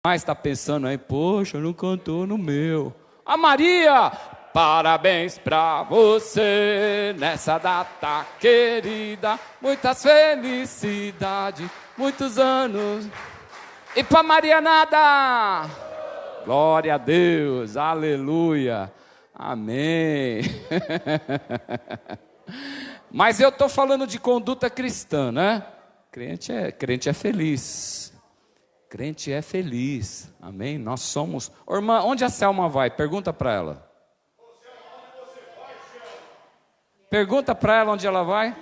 Mas está pensando aí, poxa, não cantou no meu. A Maria, parabéns pra você nessa data querida. Muitas felicidades, muitos anos. E pra Maria nada. Glória a Deus, aleluia, amém. Mas eu estou falando de conduta cristã, né? Crente é feliz. Crente é feliz, amém? Nós somos... Ô, irmã, onde a Selma vai? Pergunta para ela. Pergunta para ela onde ela vai.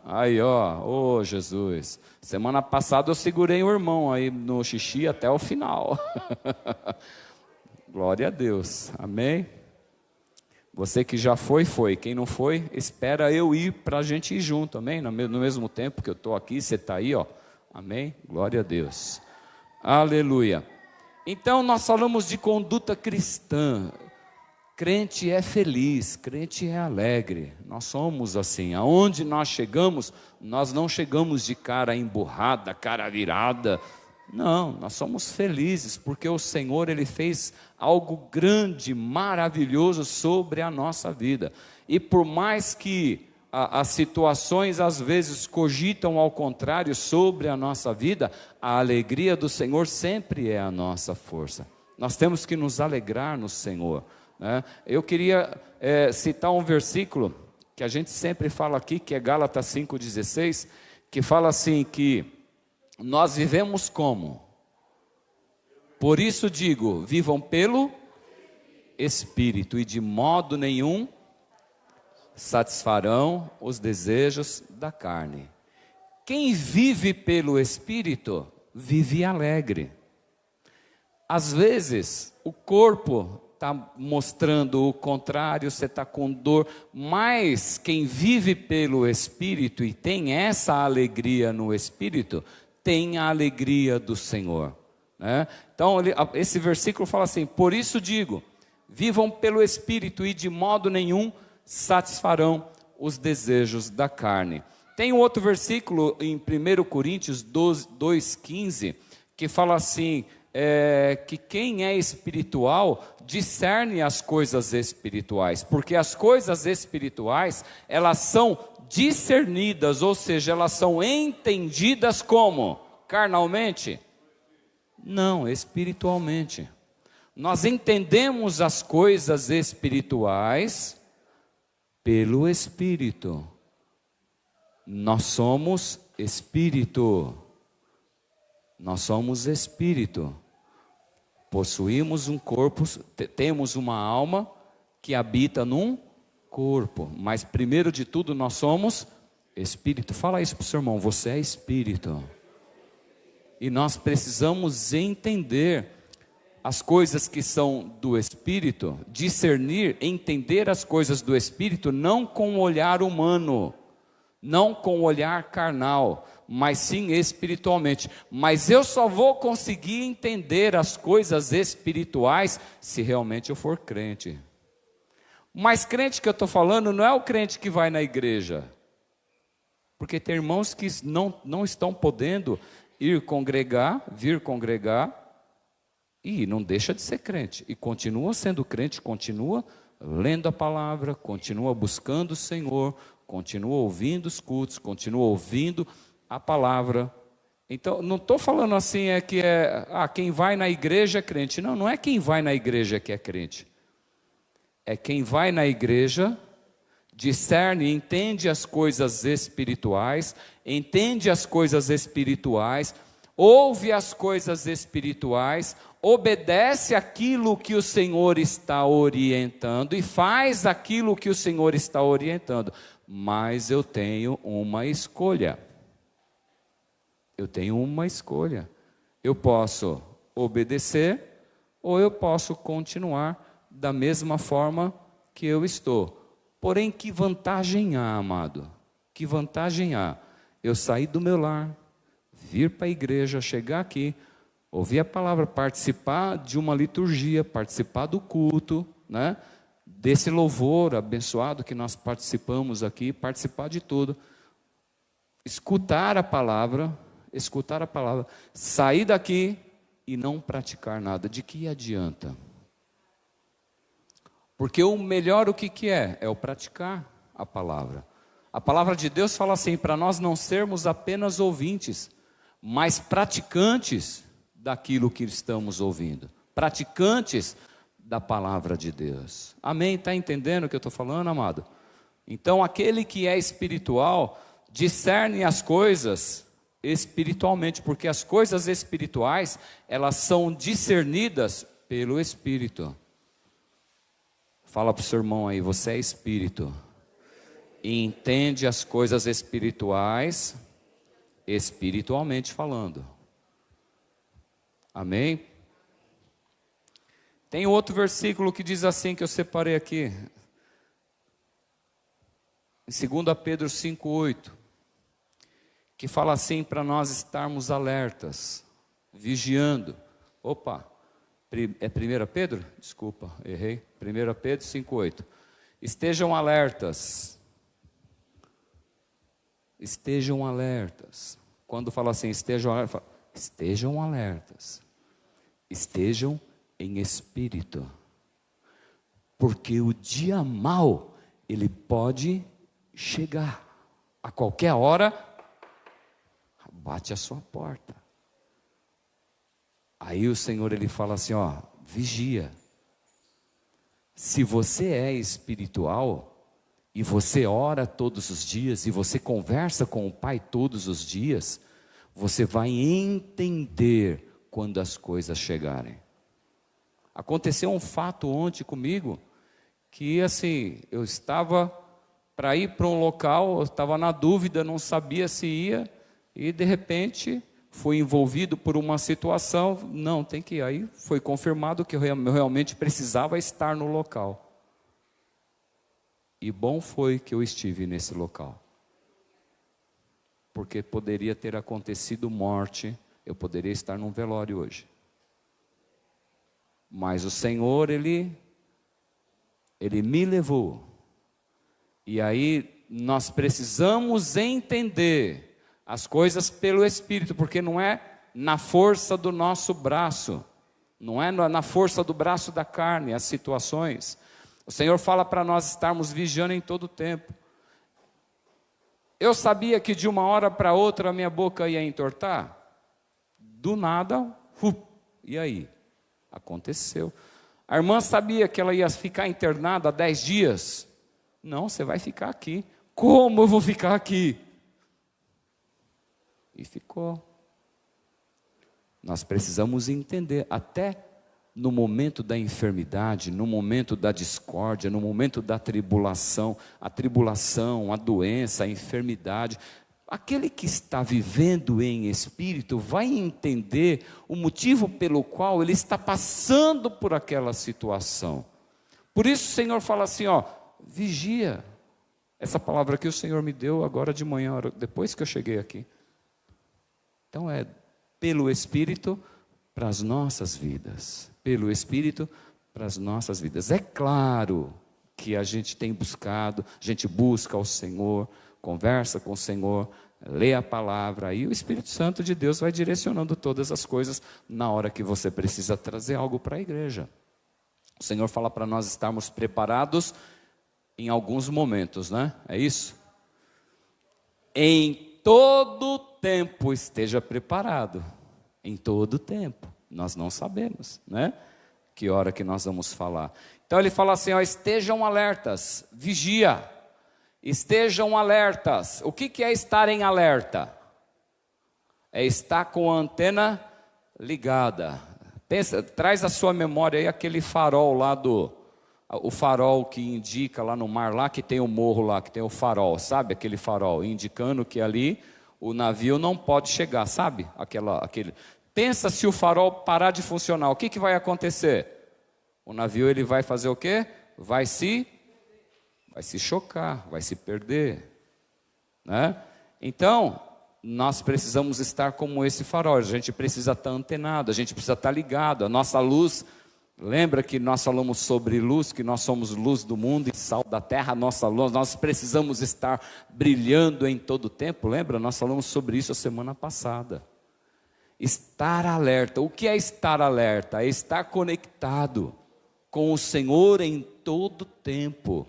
Aí ó, ô Jesus. Semana passada eu segurei o irmão aí no xixi até o final. Glória a Deus, amém? Você que já foi, foi. Quem não foi, espera eu ir para a gente ir junto, amém? No mesmo tempo que eu estou aqui, você está aí, ó. Amém? Glória a Deus. Aleluia. Então nós falamos de conduta cristã. Crente é feliz, crente é alegre. Nós somos assim. Aonde nós chegamos, nós não chegamos de cara emburrada, cara virada. Não, nós somos felizes, porque o Senhor, Ele fez algo grande, maravilhoso sobre a nossa vida. E por mais que as situações às vezes cogitam ao contrário sobre a nossa vida, a alegria do Senhor sempre é a nossa força. Nós temos que nos alegrar no Senhor, né? Eu queria citar um versículo que a gente sempre fala aqui, que é Gálatas 5,16, que fala assim que nós vivemos como? Por isso digo, vivam pelo Espírito, e de modo nenhum satisfarão os desejos da carne. Quem vive pelo Espírito, vive alegre. Às vezes, o corpo está mostrando o contrário, você está com dor, mas quem vive pelo Espírito e tem essa alegria no Espírito, tem a alegria do Senhor, né? Então esse versículo fala assim: por isso digo, vivam pelo Espírito e de modo nenhum satisfarão os desejos da carne. Tem um outro versículo em 1 Coríntios 2,15, que fala assim, que quem é espiritual discerne as coisas espirituais, porque as coisas espirituais, elas são discernidas, ou seja, elas são entendidas como? Carnalmente? Não, espiritualmente. Nós entendemos as coisas espirituais pelo Espírito. Nós somos Espírito. Nós somos Espírito. Possuímos um corpo, temos uma alma que habita num corpo, mas primeiro de tudo nós somos Espírito. Fala isso para o seu irmão, você é Espírito. E nós precisamos entender as coisas que são do Espírito, discernir, entender as coisas do Espírito, não com o olhar humano, não com o olhar carnal, mas sim espiritualmente. Mas eu só vou conseguir entender as coisas espirituais se realmente eu for crente. Mas crente que eu estou falando não é o crente que vai na igreja, porque tem irmãos que não estão podendo vir congregar, e não deixa de ser crente, e continua sendo crente, continua lendo a palavra, continua buscando o Senhor, continua ouvindo os cultos, continua ouvindo a palavra. Então, não estou falando assim, quem vai na igreja é crente. Não, não é quem vai na igreja que é crente. É quem vai na igreja, discerne, entende as coisas espirituais, ouve as coisas espirituais, obedece aquilo que o Senhor está orientando e faz aquilo que o Senhor está orientando. Mas eu tenho uma escolha. Eu posso obedecer ou eu posso continuar da mesma forma que eu estou. Porém, que vantagem há, amado? Que vantagem há? Eu sair do meu lar, vir para a igreja, chegar aqui, ouvir a palavra, participar de uma liturgia, participar do culto, né? Desse louvor abençoado que nós participamos aqui, participar de tudo, escutar a palavra. escutar a palavra, sair daqui e não praticar nada, de que adianta? Porque o melhor o que é? É o praticar a palavra. A palavra de Deus fala assim, para nós não sermos apenas ouvintes, mas praticantes daquilo que estamos ouvindo. Praticantes da palavra de Deus. Amém? Está entendendo o que eu estou falando, amado? Então, aquele que é espiritual, discerne as coisas espiritualmente, porque as coisas espirituais, elas são discernidas pelo Espírito. Fala para o seu irmão aí, você é espírito. E entende as coisas espirituais, espiritualmente falando. Amém? Tem outro versículo que diz assim, que eu separei aqui. Em 2 Pedro 5,8. Que fala assim para nós estarmos alertas, vigiando. Opa, é 1 Pedro? Desculpa, errei. 1 Pedro 5,8. Estejam alertas. Estejam alertas. Quando fala assim, estejam alertas, fala, estejam alertas. Estejam em espírito. Porque o dia mau, ele pode chegar. A qualquer hora, bate a sua porta. Aí o Senhor, ele fala assim, ó, vigia. Se você é espiritual, e você ora todos os dias, e você conversa com o Pai todos os dias, você vai entender quando as coisas chegarem. Aconteceu um fato ontem comigo, que assim, eu estava para ir para um local, eu estava na dúvida, não sabia se ia, e de repente fui envolvido por uma situação, não, tem que ir. Aí foi confirmado que eu realmente precisava estar no local. E bom foi que eu estive nesse local. Porque poderia ter acontecido morte, eu poderia estar num velório hoje. Mas o Senhor, Ele me levou. E aí nós precisamos entender as coisas pelo Espírito, porque não é na força do nosso braço, não é na força do braço da carne, as situações. O Senhor fala para nós estarmos vigiando em todo o tempo. Eu sabia que de uma hora para outra a minha boca ia entortar. Do nada, e aí? Aconteceu. A irmã sabia que ela ia ficar internada 10 dias. Não, você vai ficar aqui. Como eu vou ficar aqui? E ficou. Nós precisamos entender, até no momento da enfermidade, no momento da discórdia, no momento da tribulação, a doença, a enfermidade, aquele que está vivendo em espírito vai entender o motivo pelo qual ele está passando por aquela situação. Por isso o Senhor fala assim, ó, vigia. Essa palavra que o Senhor me deu agora de manhã, depois que eu cheguei aqui. Então é pelo Espírito para as nossas vidas. Pelo Espírito para as nossas vidas. É claro que a gente tem buscado, a gente busca o Senhor, conversa com o Senhor, lê a palavra, e o Espírito Santo de Deus vai direcionando todas as coisas na hora que você precisa trazer algo para a igreja. O Senhor fala para nós estarmos preparados em alguns momentos, né? É isso? Em todo tempo esteja preparado. Em todo tempo. Nós não sabemos, né? Que hora que nós vamos falar. Então ele fala assim, ó, estejam alertas, vigia. Estejam alertas. O que é estar em alerta? É estar com a antena ligada. Pensa, traz à sua memória aí aquele farol lá o farol que indica lá no mar, lá que tem o morro lá, que tem o farol, sabe aquele farol, indicando que ali o navio não pode chegar, sabe? Pensa se o farol parar de funcionar, o que vai acontecer? O navio ele vai fazer o quê? Vai se chocar, vai se perder, né? Então, nós precisamos estar como esse farol, a gente precisa estar antenado, a gente precisa estar ligado, a nossa luz Lembra que nós falamos sobre luz, que nós somos luz do mundo e sal da terra, nossa luz, nós precisamos estar brilhando em todo o tempo, lembra? Nós falamos sobre isso a semana passada. Estar alerta, o que é estar alerta? É estar conectado com o Senhor em todo o tempo.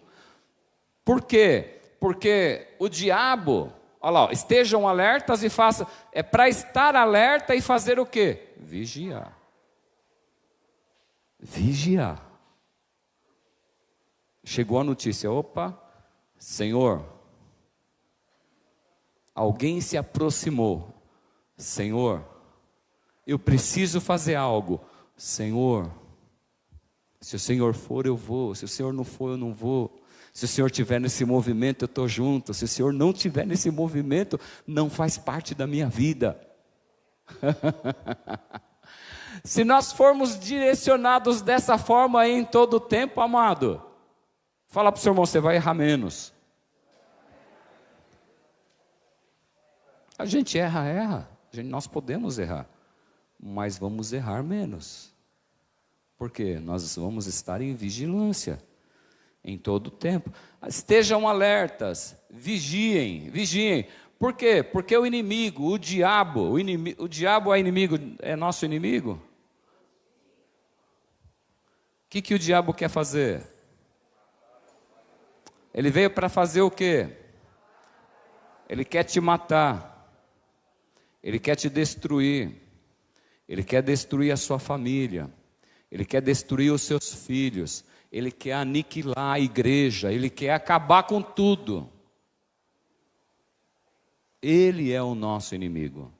Por quê? Porque o diabo, olha lá, estejam alertas e façam, é para estar alerta e fazer o quê? Vigiar. Vigiar. Chegou a notícia, opa, Senhor, alguém se aproximou, Senhor, eu preciso fazer algo, Senhor, se o Senhor for eu vou, se o Senhor não for eu não vou, se o Senhor estiver nesse movimento eu estou junto, se o Senhor não estiver nesse movimento, não faz parte da minha vida. Se nós formos direcionados dessa forma em todo o tempo, amado, fala para o seu irmão, você vai errar menos. A gente erra, nós podemos errar, mas vamos errar menos. Por quê? Nós vamos estar em vigilância em todo o tempo. Estejam alertas, vigiem. Por quê? Porque o inimigo, o diabo é inimigo, é nosso inimigo? O que o diabo quer fazer? Ele veio para fazer o quê? Ele quer te matar. Ele quer te destruir. Ele quer destruir a sua família. Ele quer destruir os seus filhos. Ele quer aniquilar a igreja. Ele quer acabar com tudo. Ele é o nosso inimigo.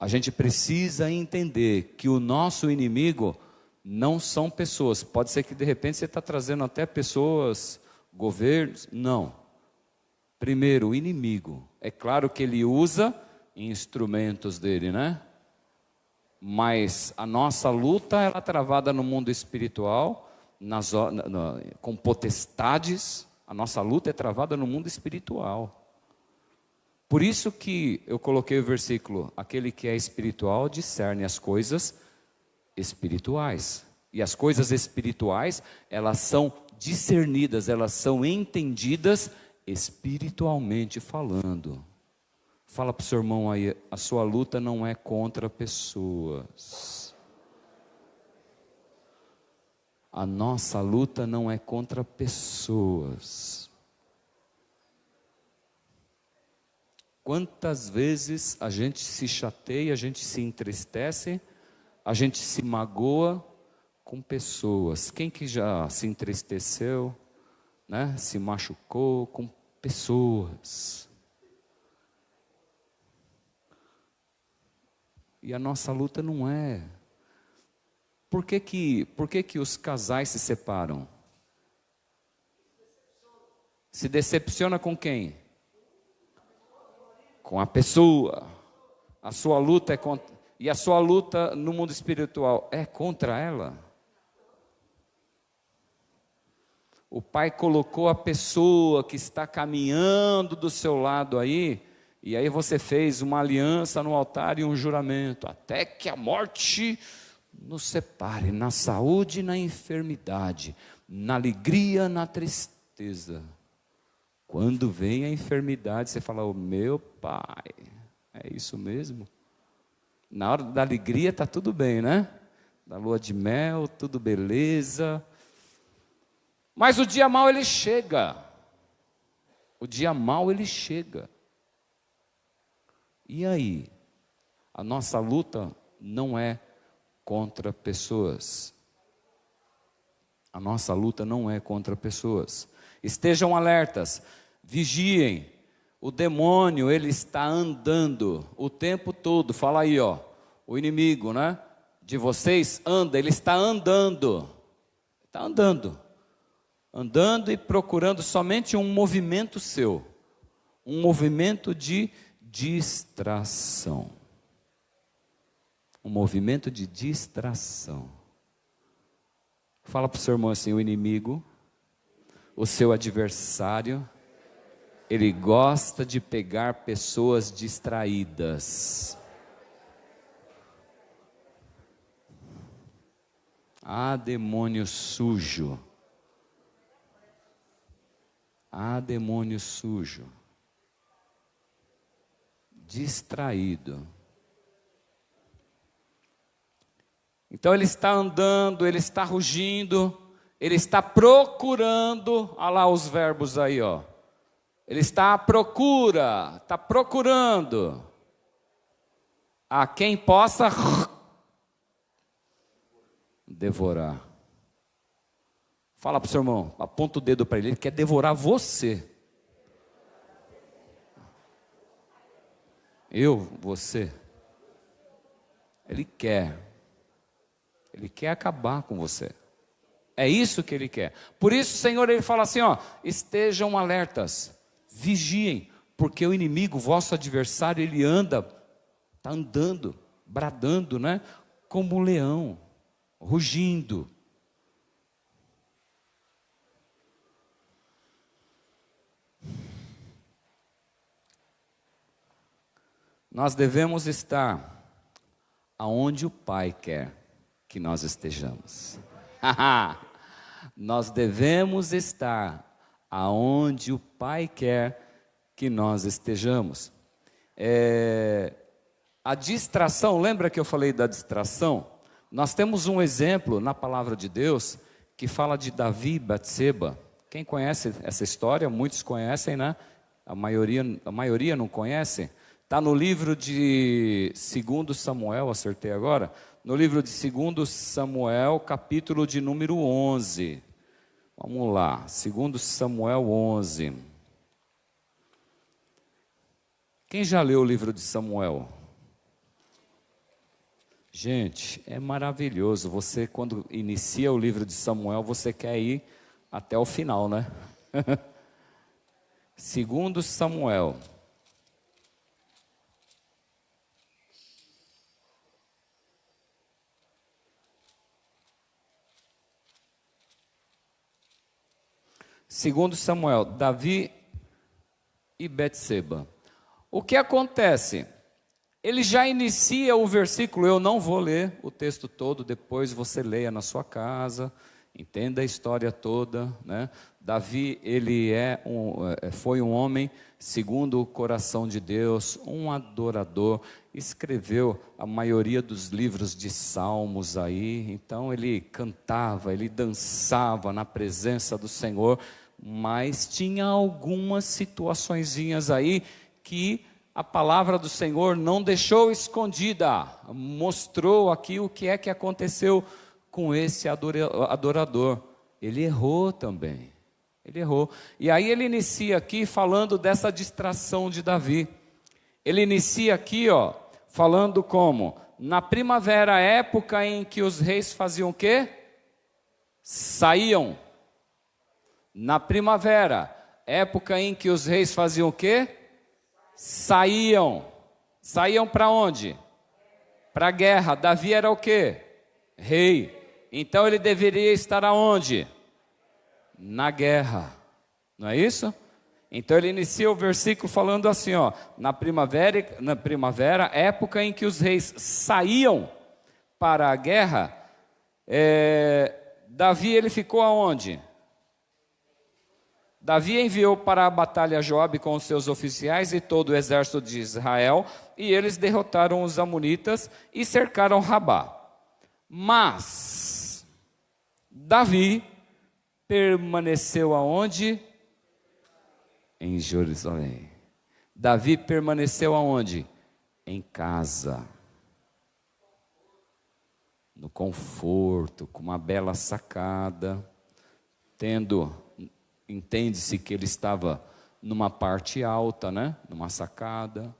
A gente precisa entender que o nosso inimigo não são pessoas. Pode ser que de repente você está trazendo até pessoas, governos. Não. Primeiro, o inimigo. É claro que ele usa instrumentos dele, né? Mas a nossa luta ela é travada no mundo espiritual, com potestades. A nossa luta é travada no mundo espiritual. Por isso que eu coloquei o versículo: aquele que é espiritual discerne as coisas espirituais. E as coisas espirituais, elas são discernidas, elas são entendidas espiritualmente falando. Fala para o seu irmão aí, a sua luta não é contra pessoas. A nossa luta não é contra pessoas. Quantas vezes a gente se chateia, a gente se entristece, a gente se magoa com pessoas. Quem que já se entristeceu, né? Se machucou com pessoas. E a nossa luta não é. Por que que os casais se separam? Se decepciona com quem? Com a pessoa. A sua luta é contra. E a sua luta no mundo espiritual é contra ela? O Pai colocou a pessoa que está caminhando do seu lado aí, e aí você fez uma aliança no altar e um juramento, até que a morte nos separe, na saúde e na enfermidade, na alegria, na tristeza. Quando vem a enfermidade, você fala, meu Pai, é isso mesmo? Na hora da alegria está tudo bem, né? Da lua de mel, tudo beleza. Mas o dia mau ele chega. O dia mau ele chega. E aí? A nossa luta não é contra pessoas. A nossa luta não é contra pessoas. Estejam alertas, vigiem. O demônio, ele está andando o tempo todo. Fala aí, ó. O inimigo, né? De vocês anda, ele está andando. Está andando. Andando e procurando somente um movimento seu. Um movimento de distração. Um movimento de distração. Fala para o seu irmão assim, o inimigo, o seu adversário, ele gosta de pegar pessoas distraídas. Ah, demônio sujo. Ah, demônio sujo. Distraído. Então ele está andando, ele está rugindo, ele está procurando, olha lá os verbos aí, ó. Ele está à procura, está procurando a quem possa devorar. Fala para o seu irmão, aponta o dedo para ele quer devorar você. Você. Ele quer acabar com você. É isso que ele quer. Por isso, Senhor, ele fala assim, ó, estejam alertas, vigiem, porque o inimigo, vosso adversário, ele está andando, bradando, né? Como um leão, rugindo. Nós devemos estar aonde o Pai quer que nós estejamos. Nós devemos estar aonde o Pai quer que nós estejamos. A distração, lembra que eu falei da distração? Nós temos um exemplo na palavra de Deus que fala de Davi e Batseba. Quem conhece essa história? Muitos conhecem, né? A maioria não conhece. Está no livro de 2 Samuel, acertei agora? No livro de 2 Samuel, capítulo de número 11. Vamos lá, 2 Samuel 11. Quem já leu o livro de Samuel? Gente, é maravilhoso. Você, quando inicia o livro de Samuel, você quer ir até o final, né? 2 Samuel. Segundo Samuel, Davi e Betseba. O que acontece? Ele já inicia o versículo, eu não vou ler o texto todo, depois você leia na sua casa, entenda a história toda, né? Davi, ele foi um homem segundo o coração de Deus, um adorador, escreveu a maioria dos livros de salmos aí, então ele cantava, ele dançava na presença do Senhor, mas tinha algumas situaçõezinhas aí que a palavra do Senhor não deixou escondida, mostrou aqui o que é que aconteceu com esse adorador. Ele errou também, ele errou. E aí ele inicia aqui falando dessa distração de Davi. Ele inicia aqui, ó, falando como? Na primavera, época em que os reis faziam o quê? Saíam. Na primavera, época em que os reis faziam o quê? Saíam. Saíam para onde? Para a guerra. Davi era o quê? Rei. Então ele deveria estar aonde? Na guerra. Não é isso? Então ele inicia o versículo falando assim, ó, na primavera, época em que os reis saíam para a guerra, Davi ele ficou aonde? Davi enviou para a batalha Joabe com os seus oficiais e todo o exército de Israel, e eles derrotaram os amonitas e cercaram Rabá. Mas Davi permaneceu aonde? Em Jerusalém. Davi permaneceu aonde? Em casa. No conforto, com uma bela sacada, entende-se que ele estava numa parte alta, né? Numa sacada.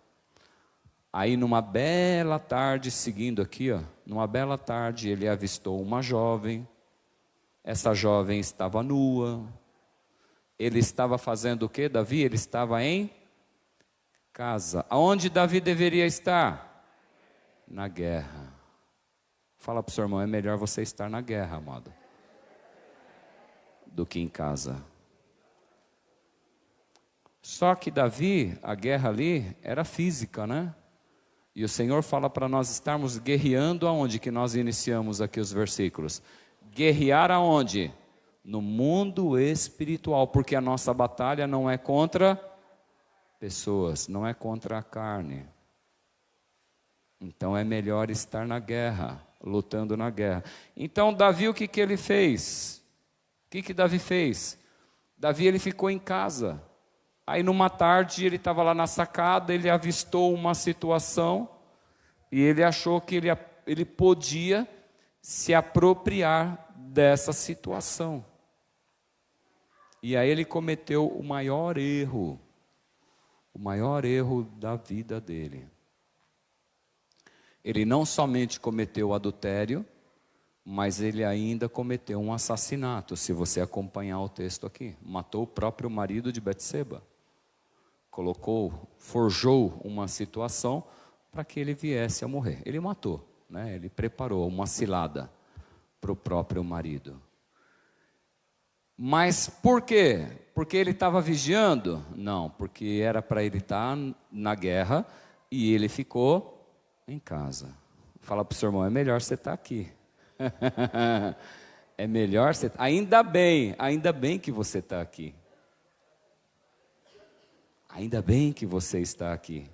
Aí numa bela tarde, seguindo aqui, ó, numa bela tarde ele avistou uma jovem. Essa jovem estava nua. Ele estava fazendo o quê, Davi? Ele estava em casa. Aonde Davi deveria estar? Na guerra. Fala para o seu irmão, é melhor você estar na guerra, amado, do que em casa. Só que Davi, a guerra ali era física, né? E o Senhor fala para nós estarmos guerreando aonde que nós iniciamos aqui os versículos? guerrear aonde? No mundo espiritual, porque a nossa batalha não é contra pessoas, não é contra a carne. Então é melhor estar na guerra, lutando na guerra. Então Davi, o que ele fez? O que Davi fez? Davi, ele ficou em casa. Aí numa tarde ele estava lá na sacada, ele avistou uma situação e ele achou que ele podia se apropriar dessa situação. E aí ele cometeu o maior erro da vida dele. Ele não somente cometeu o adultério, mas ele ainda cometeu um assassinato, se você acompanhar o texto aqui. Matou o próprio marido de Betseba. Forjou uma situação para que ele viesse a morrer. Ele matou, né? Ele preparou uma cilada para o próprio marido. Mas por quê? Porque ele estava vigiando? Não, porque era para ele estar na guerra e ele ficou em casa. Fala para o seu irmão, é melhor você estar aqui. É melhor você... Ainda bem que você está aqui. Ainda bem que você está aqui.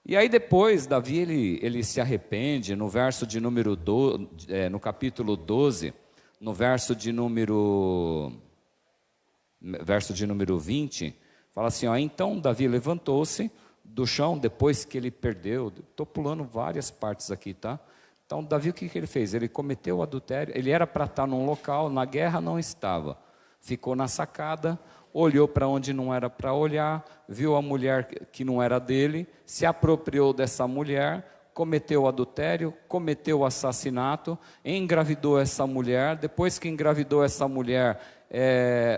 E aí depois, Davi, ele se arrepende, no verso de número no capítulo 12, no verso de número 20, fala assim, ó, então Davi levantou-se do chão, depois que ele perdeu, estou pulando várias partes aqui, tá? Então Davi, o que ele fez? Ele cometeu o adultério, ele era para estar num local, na guerra não estava, ficou na sacada, olhou para onde não era para olhar, viu a mulher que não era dele, se apropriou dessa mulher, cometeu o adultério, cometeu o assassinato, engravidou essa mulher. Depois que engravidou essa mulher,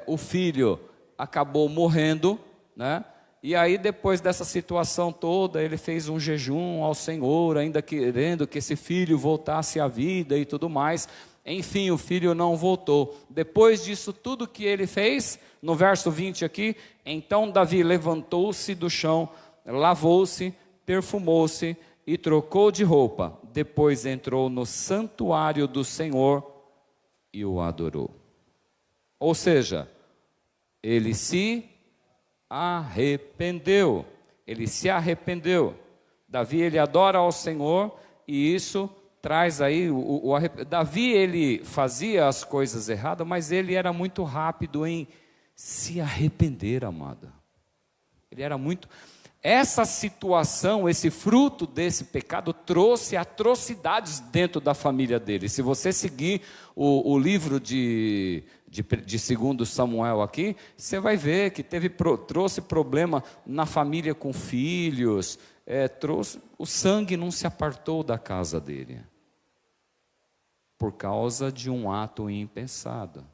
o filho acabou morrendo, né? E aí depois dessa situação toda, ele fez um jejum ao Senhor, ainda querendo que esse filho voltasse à vida e tudo mais. Enfim, o filho não voltou. Depois disso tudo que ele fez, no verso 20 aqui, então Davi levantou-se do chão, lavou-se, perfumou-se e trocou de roupa. Depois entrou no santuário do Senhor e o adorou. Ou seja, ele se arrependeu. Ele se arrependeu. Davi, ele adora ao Senhor e isso traz aí Davi, ele fazia as coisas erradas, mas ele era muito rápido em se arrepender, amada. Ele era muito... Essa situação, esse fruto desse pecado trouxe atrocidades dentro da família dele. Se você seguir o livro de 2 Samuel aqui, você vai ver que trouxe problema na família com filhos, o sangue não se apartou da casa dele, por causa de um ato impensado.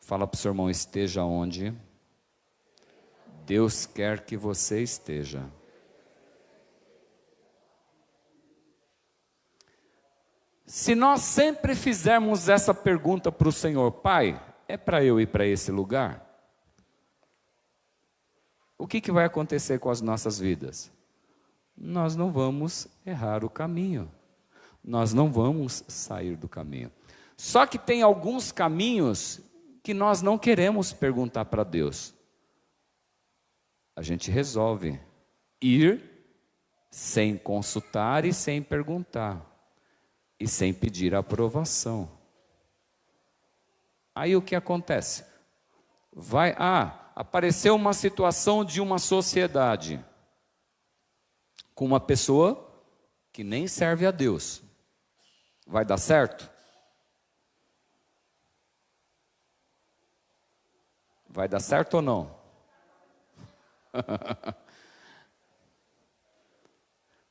Fala para o seu irmão, esteja onde Deus quer que você esteja. Se nós sempre fizermos essa pergunta para o Senhor, Pai, é para eu ir para esse lugar? O que vai acontecer com as nossas vidas? Nós não vamos errar o caminho. Nós não vamos sair do caminho. Só que tem alguns caminhos que nós não queremos perguntar para Deus. A gente resolve ir sem consultar e sem perguntar. E sem pedir aprovação. Aí o que acontece? Apareceu uma situação de uma sociedade com uma pessoa que nem serve a Deus. Vai dar certo? Vai dar certo ou não?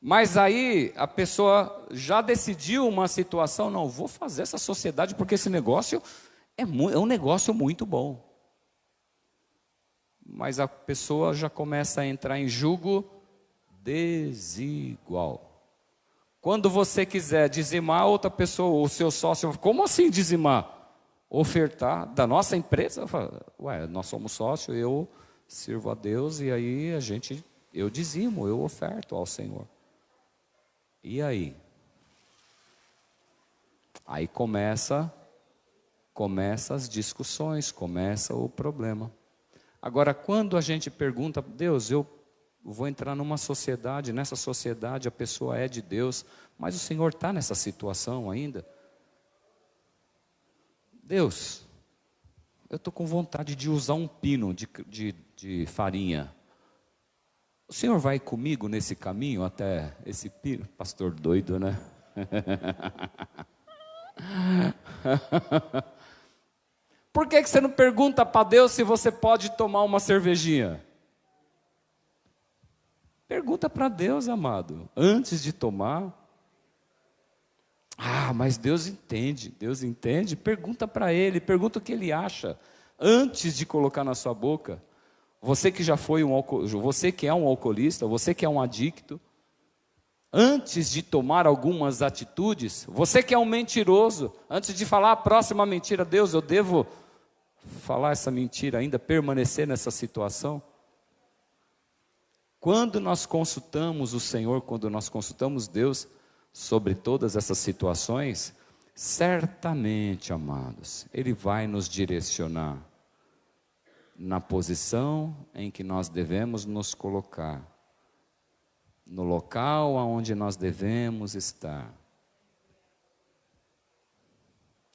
Mas aí a pessoa já decidiu uma situação, não, vou fazer essa sociedade porque esse negócio é um negócio muito bom. Mas a pessoa já começa a entrar em julgo desigual. Quando você quiser dizimar outra pessoa, o seu sócio, como assim dizimar? Ofertar da nossa empresa? Nós somos sócios, eu sirvo a Deus e aí eu dizimo, eu oferto ao Senhor. E aí? Aí começa as discussões, começa o problema. Agora, quando a gente pergunta, Deus, eu vou entrar numa sociedade, nessa sociedade a pessoa é de Deus, mas o Senhor está nessa situação ainda? Deus, eu estou com vontade de usar um pino de farinha. O Senhor vai comigo nesse caminho até esse pino? Pastor doido, né? Por que você não pergunta para Deus se você pode tomar uma cervejinha? Pergunta para Deus, amado, antes de tomar. Mas Deus entende. Pergunta para Ele, pergunta o que Ele acha, antes de colocar na sua boca. Você que já foi você que é um alcoolista, você que é um adicto, antes de tomar algumas atitudes, você que é um mentiroso, antes de falar a próxima mentira, Deus, eu devo falar essa mentira ainda, permanecer nessa situação? Quando nós consultamos o Senhor, quando nós consultamos Deus sobre todas essas situações, certamente, amados, Ele vai nos direcionar na posição em que nós devemos nos colocar, no local aonde nós devemos estar.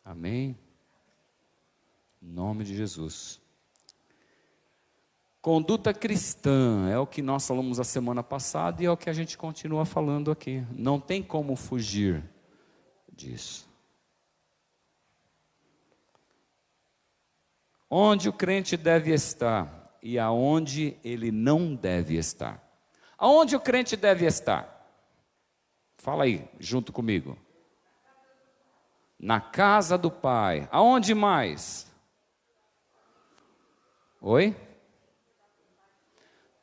Amém? Em nome de Jesus. Conduta cristã é o que nós falamos a semana passada e é o que a gente continua falando aqui. Não tem como fugir disso. Onde o crente deve estar e aonde ele não deve estar. Aonde o crente deve estar? Fala aí, junto comigo. Na casa do Pai. Aonde mais? Oi?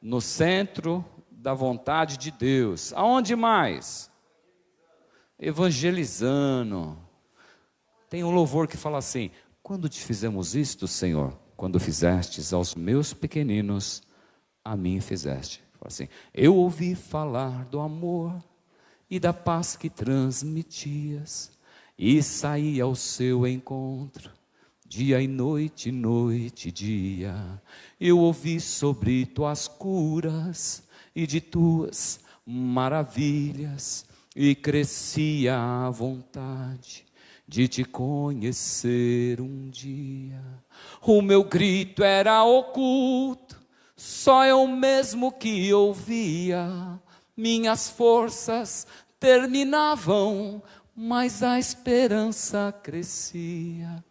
No centro da vontade de Deus. Aonde mais? Evangelizando. Tem um louvor que fala assim: quando te fizemos isto, Senhor, quando fizestes aos meus pequeninos, a mim fizeste. Fala assim: eu ouvi falar do amor e da paz que transmitias, e saí ao seu encontro, dia e noite e dia. Eu ouvi sobre tuas curas e de tuas maravilhas, e crescia a vontade de te conhecer um dia. O meu grito era oculto, só eu mesmo que ouvia. Minhas forças terminavam, mas a esperança crescia.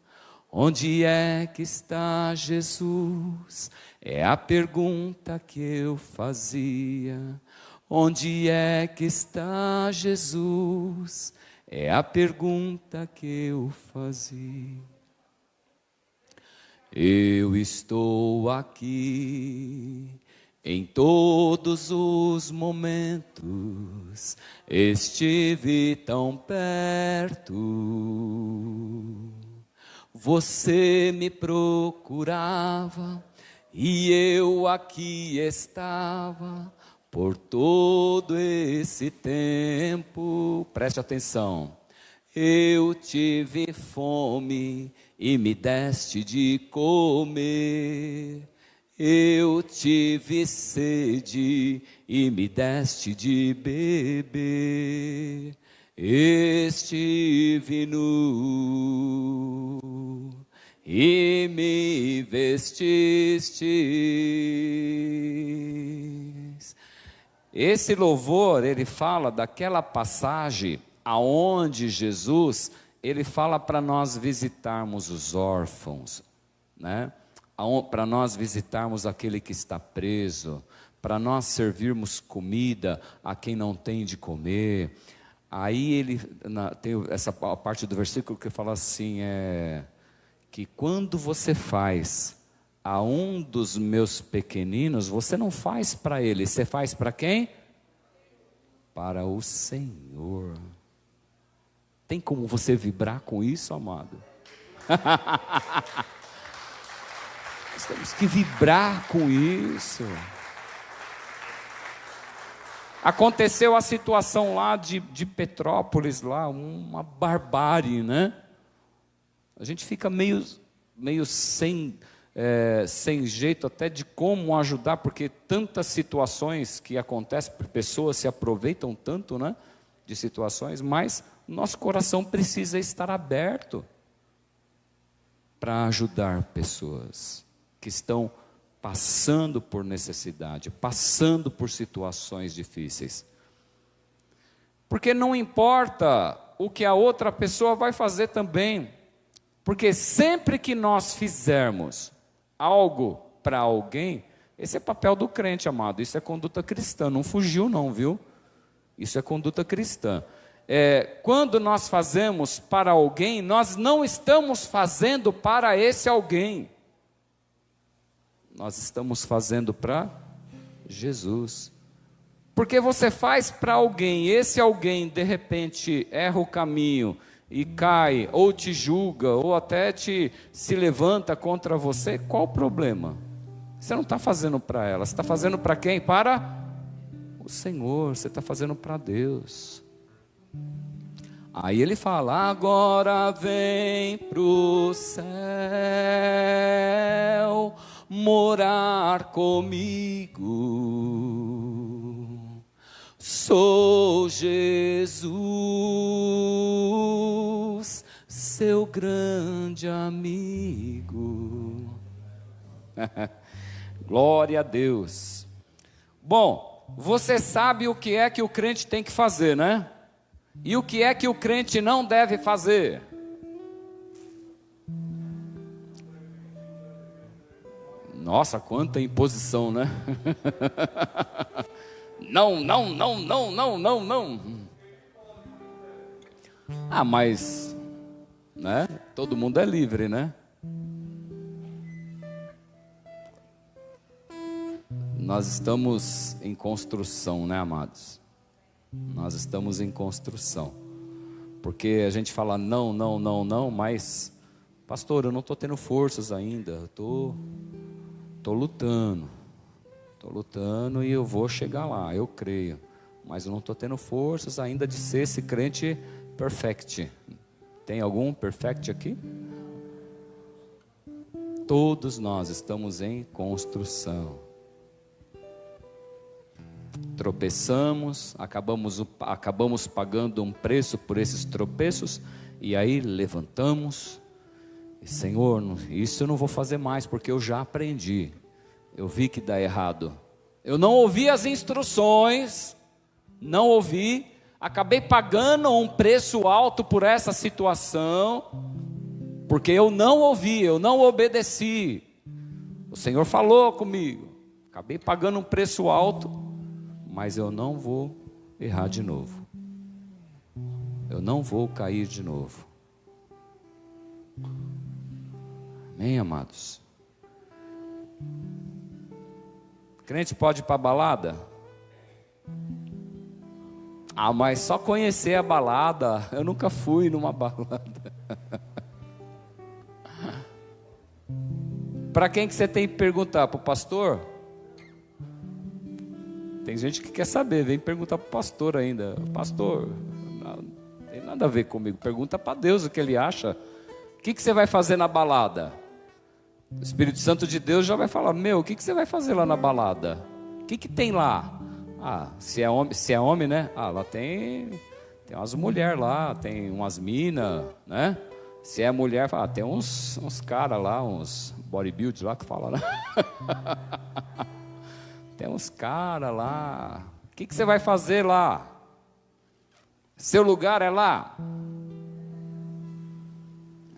Onde é que está Jesus? É a pergunta que eu fazia. Onde é que está Jesus? É a pergunta que eu fazia. Eu estou aqui em todos os momentos, estive tão perto. Você me procurava e eu aqui estava por todo esse tempo. Preste atenção. Eu tive fome e me deste de comer. Eu tive sede e me deste de beber. Estive nu e me vestistes. Esse louvor, ele fala daquela passagem aonde Jesus, ele fala para nós visitarmos os órfãos, né? Para nós visitarmos aquele que está preso, para nós servirmos comida a quem não tem de comer. Aí ele tem essa parte do versículo que fala assim, que quando você faz a um dos meus pequeninos, você não faz para ele, você faz para quem? Para o Senhor. Tem como você vibrar com isso, amado? Nós temos que vibrar com isso. Aconteceu a situação lá de Petrópolis, lá, uma barbárie, né? A gente fica meio sem jeito até de como ajudar, porque tantas situações que acontecem, pessoas se aproveitam tanto, né, de situações, mas nosso coração precisa estar aberto para ajudar pessoas que estão passando por necessidade, passando por situações difíceis. Porque não importa o que a outra pessoa vai fazer também, porque sempre que nós fizermos algo para alguém, esse é papel do crente, amado, isso é conduta cristã, não fugiu não, viu? Isso é conduta cristã. Quando nós fazemos para alguém, nós não estamos fazendo para esse alguém, nós estamos fazendo para Jesus. Porque você faz para alguém, esse alguém de repente erra o caminho e cai, ou te julga, ou até se levanta contra você, qual o problema? Você não está fazendo para ela, você está fazendo para quem? Para o Senhor, você está fazendo para Deus. Aí ele fala, agora vem pro céu morar comigo. Sou Jesus, seu grande amigo. Glória a Deus. Bom, você sabe o que é que o crente tem que fazer, né? E o que é que o crente não deve fazer? Nossa, quanta imposição, né? Não, não, não, não, não, não, não. Ah, mas, né? Todo mundo é livre, né? Nós estamos em construção, né, amados? Nós estamos em construção. Porque a gente fala não, não, não, não, mas, pastor, eu não estou tendo forças ainda, eu estou lutando. Estou lutando e eu vou chegar lá, eu creio. Mas eu não estou tendo forças ainda de ser esse crente perfect. Tem algum perfect aqui? Todos nós estamos em construção. Tropeçamos, acabamos pagando um preço por esses tropeços, e aí levantamos. E, Senhor, isso eu não vou fazer mais, porque eu já aprendi. Eu vi que dá errado. Eu não ouvi as instruções, não ouvi, acabei pagando um preço alto por essa situação, porque eu não ouvi, eu não obedeci. O Senhor falou comigo, acabei pagando um preço alto, mas eu não vou errar de novo. Eu não vou cair de novo. Amém, amados? Crente pode ir para a balada? Ah, mas só conhecer a balada. Eu nunca fui numa balada. Para quem que você tem que perguntar? Para o pastor? Tem gente que quer saber, vem perguntar para o pastor ainda. Pastor, não tem nada a ver comigo. Pergunta para Deus o que ele acha. O que você vai fazer na balada? O Espírito Santo de Deus já vai falar, o que você vai fazer lá na balada? O que tem lá? Ah, se é homem, né? Ah, lá tem umas mulheres lá, tem umas minas, né? Se é mulher, fala, tem uns caras lá, uns bodybuilders lá que falam, né? Tem uns caras lá. O que você vai fazer lá? Seu lugar é lá?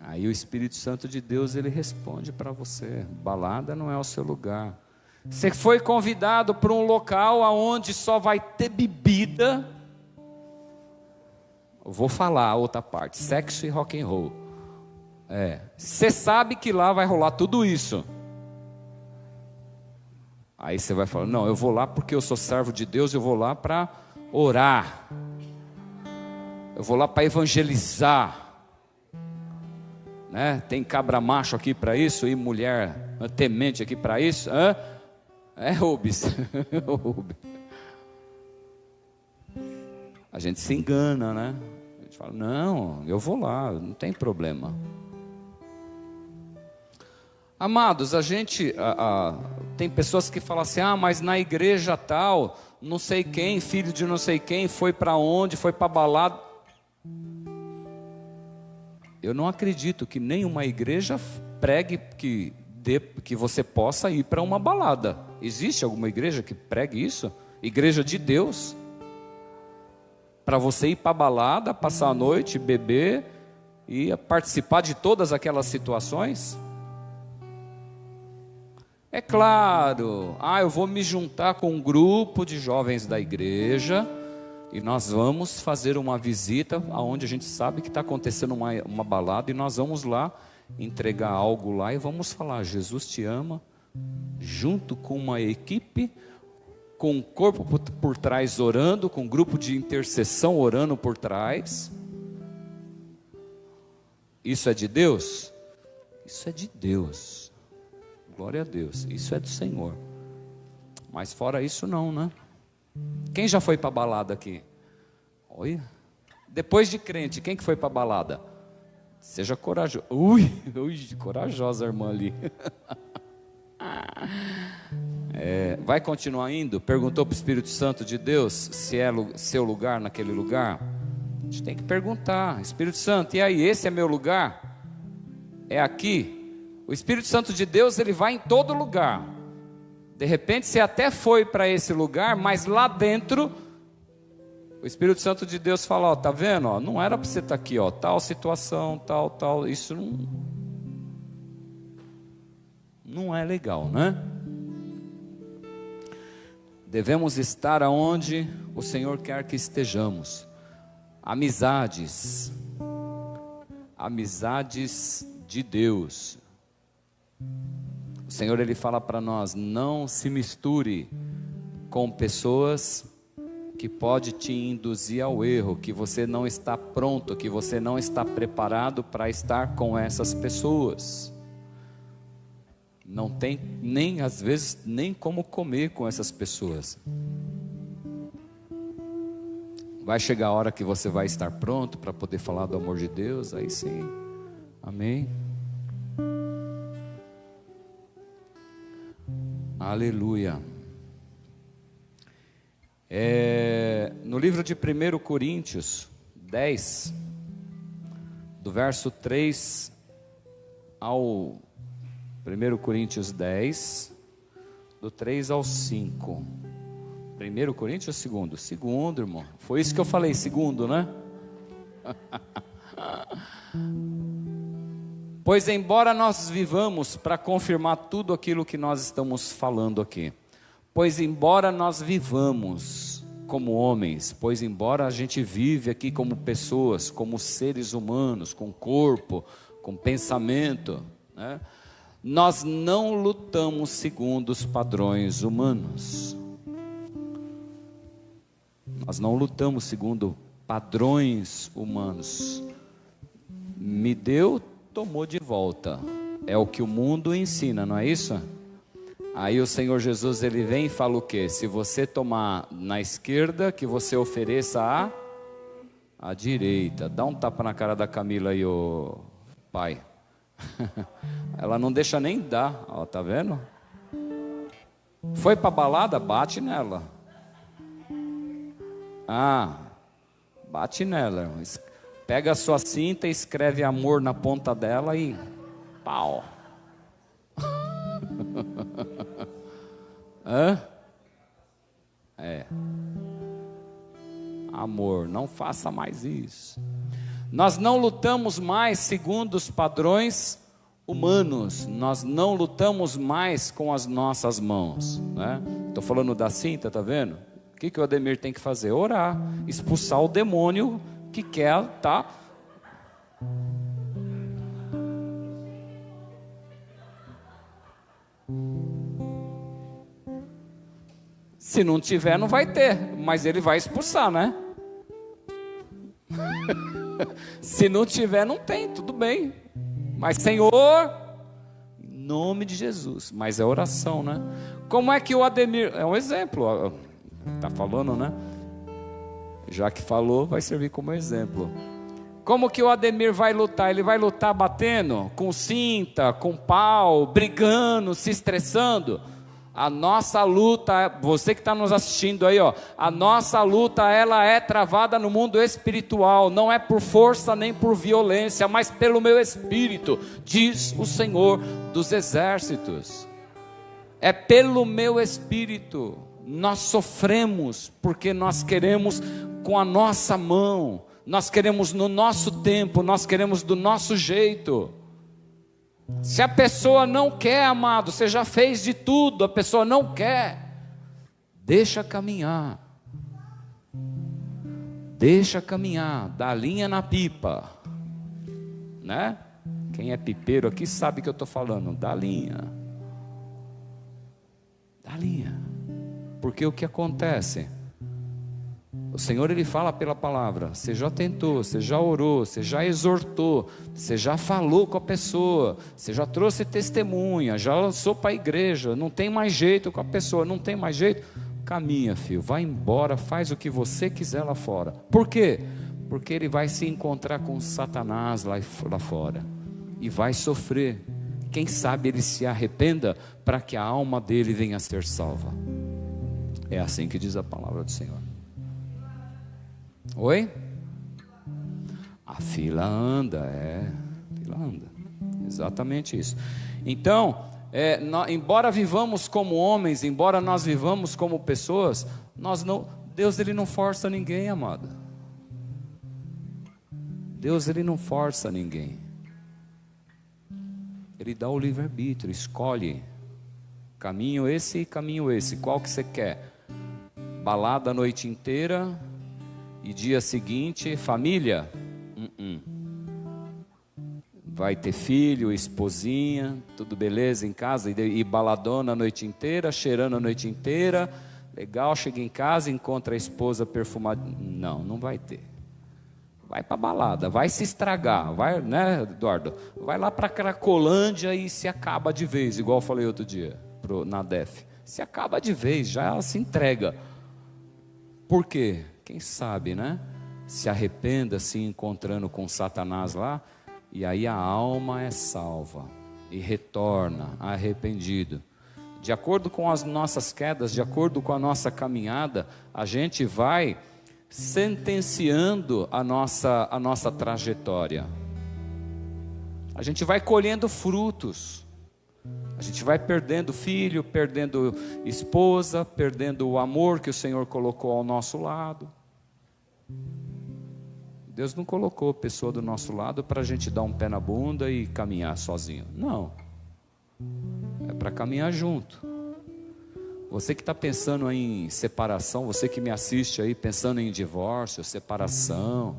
Aí o Espírito Santo de Deus, ele responde para você, balada não é o seu lugar. Você foi convidado para um local onde só vai ter bebida. Eu vou falar a outra parte, sexo e rock and roll. Você sabe que lá vai rolar tudo isso. Aí você vai falar, não, eu vou lá porque eu sou servo de Deus, eu vou lá para orar. Eu vou lá para evangelizar. Né? Tem cabra macho aqui para isso, e mulher temente aqui para isso. Rubens. A gente se engana, né? A gente fala, não, eu vou lá, não tem problema. Amados, tem pessoas que falam assim, mas na igreja tal, não sei quem, filho de não sei quem, foi para onde, foi para balada. Eu não acredito que nenhuma igreja pregue que você possa ir para uma balada. Existe alguma igreja que pregue isso? Igreja de Deus? Para você ir para a balada, passar a noite, beber e participar de todas aquelas situações? É claro, eu vou me juntar com um grupo de jovens da igreja e nós vamos fazer uma visita aonde a gente sabe que está acontecendo uma balada e nós vamos lá entregar algo lá e vamos falar, Jesus te ama, junto com uma equipe, com um corpo por trás orando, com um grupo de intercessão orando por trás. Isso é de Deus? Isso é de Deus. Glória a Deus, isso é do Senhor. Mas fora isso não, né? Quem já foi para balada aqui? Olha, depois de crente, quem que foi para balada? Seja corajoso. Ui, corajosa a irmã ali. Vai continuar indo? Perguntou para o Espírito Santo de Deus se é seu lugar naquele lugar? A gente tem que perguntar, Espírito Santo, e aí, esse é meu lugar? É aqui? O Espírito Santo de Deus, ele vai em todo lugar. De repente você até foi para esse lugar, mas lá dentro, o Espírito Santo de Deus fala, tá vendo? Não era para você estar aqui, tal situação, tal, isso não é legal, né? Devemos estar aonde o Senhor quer que estejamos. Amizades de Deus. O Senhor, ele fala para nós, não se misture com pessoas que pode te induzir ao erro, que você não está pronto, que você não está preparado para estar com essas pessoas. Não tem nem, às vezes, nem como comer com essas pessoas. Vai chegar a hora que você vai estar pronto para poder falar do amor de Deus, aí sim, amém? Aleluia. No livro de 1 Coríntios 10, do verso 3 ao 1 Coríntios 10, do 3 ao 5. 1 Coríntios ou segundo? Segundo, irmão. Foi isso que eu falei, segundo, né? Pois embora nós vivamos para confirmar tudo aquilo que nós estamos falando aqui, pois embora nós vivamos como homens, pois embora a gente vive aqui como pessoas, como seres humanos, com corpo, com pensamento, né? Nós não lutamos segundo os padrões humanos. Nós não lutamos segundo padrões humanos. Me deu, tomou de volta. É o que o mundo ensina, não é isso? Aí o Senhor Jesus, ele vem e fala o quê? Se você tomar na esquerda, que você ofereça à direita. Dá um tapa na cara da Camila aí, ô pai. Ela não deixa nem dar, ó, tá vendo? Foi pra balada, bate nela. Bate nela. Pega a sua cinta e escreve amor na ponta dela e pau. Amor, não faça mais isso. Nós não lutamos mais segundo os padrões humanos. Nós não lutamos mais com as nossas mãos, né? Estou falando da cinta, tá vendo? O que o Ademir tem que fazer? Orar, expulsar o demônio que quer, tá? Se não tiver, não vai ter, mas ele vai expulsar, né? Se não tiver, não tem, tudo bem. Mas Senhor, em nome de Jesus. Mas é oração, né? Como é que o Ademir, é um exemplo, tá falando, né? Já que falou, vai servir como exemplo. Como que o Ademir vai lutar? Ele vai lutar batendo, com cinta, com pau, brigando, se estressando? A nossa luta, você que está nos assistindo aí, ó, a nossa luta, ela é travada no mundo espiritual, não é por força nem por violência, mas pelo meu espírito, diz o Senhor dos exércitos. É pelo meu espírito. Nós sofremos porque nós queremos com a nossa mão, nós queremos no nosso tempo, nós queremos do nosso jeito. Se a pessoa não quer, amado, você já fez de tudo, a pessoa não quer, deixa caminhar, dá linha na pipa, né? Quem é pipeiro aqui sabe que eu estou falando, dá linha, porque o que acontece? O Senhor, Ele fala pela palavra, você já tentou, você já orou, você já exortou, você já falou com a pessoa, você já trouxe testemunha, já lançou para a igreja, não tem mais jeito com a pessoa, não tem mais jeito, caminha, filho, vai embora, faz o que você quiser lá fora. Por quê? Porque ele vai se encontrar com Satanás lá fora, e vai sofrer. Quem sabe ele se arrependa, para que a alma dele venha a ser salva. É assim que diz a palavra do Senhor. Oi? A fila anda, exatamente isso. Então, embora vivamos como homens, embora nós vivamos como pessoas, Deus, Ele não força ninguém, amado. Deus, Ele não força ninguém. Ele dá o livre-arbítrio, escolhe caminho esse e caminho esse, qual que você quer? Balada a noite inteira e dia seguinte, família? Vai ter filho, esposinha, tudo beleza em casa, e baladona a noite inteira, cheirando a noite inteira, legal, chega em casa, encontra a esposa perfumada. Não vai ter. Vai para balada, vai se estragar, vai, né, Eduardo? Vai lá para Cracolândia e se acaba de vez, igual eu falei outro dia na DEF. Se acaba de vez, já ela se entrega. Por quê? Quem sabe, né? Se arrependa, se encontrando com Satanás lá, e aí a alma é salva e retorna arrependido. De acordo com as nossas quedas, de acordo com a nossa caminhada, a gente vai sentenciando a nossa trajetória. A gente vai colhendo frutos. A gente vai perdendo filho, perdendo esposa, perdendo o amor que o Senhor colocou ao nosso lado. Deus não colocou pessoa do nosso lado para a gente dar um pé na bunda e caminhar sozinho. Não. É para caminhar junto. Você que está pensando em separação, você que me assiste aí pensando em divórcio, separação,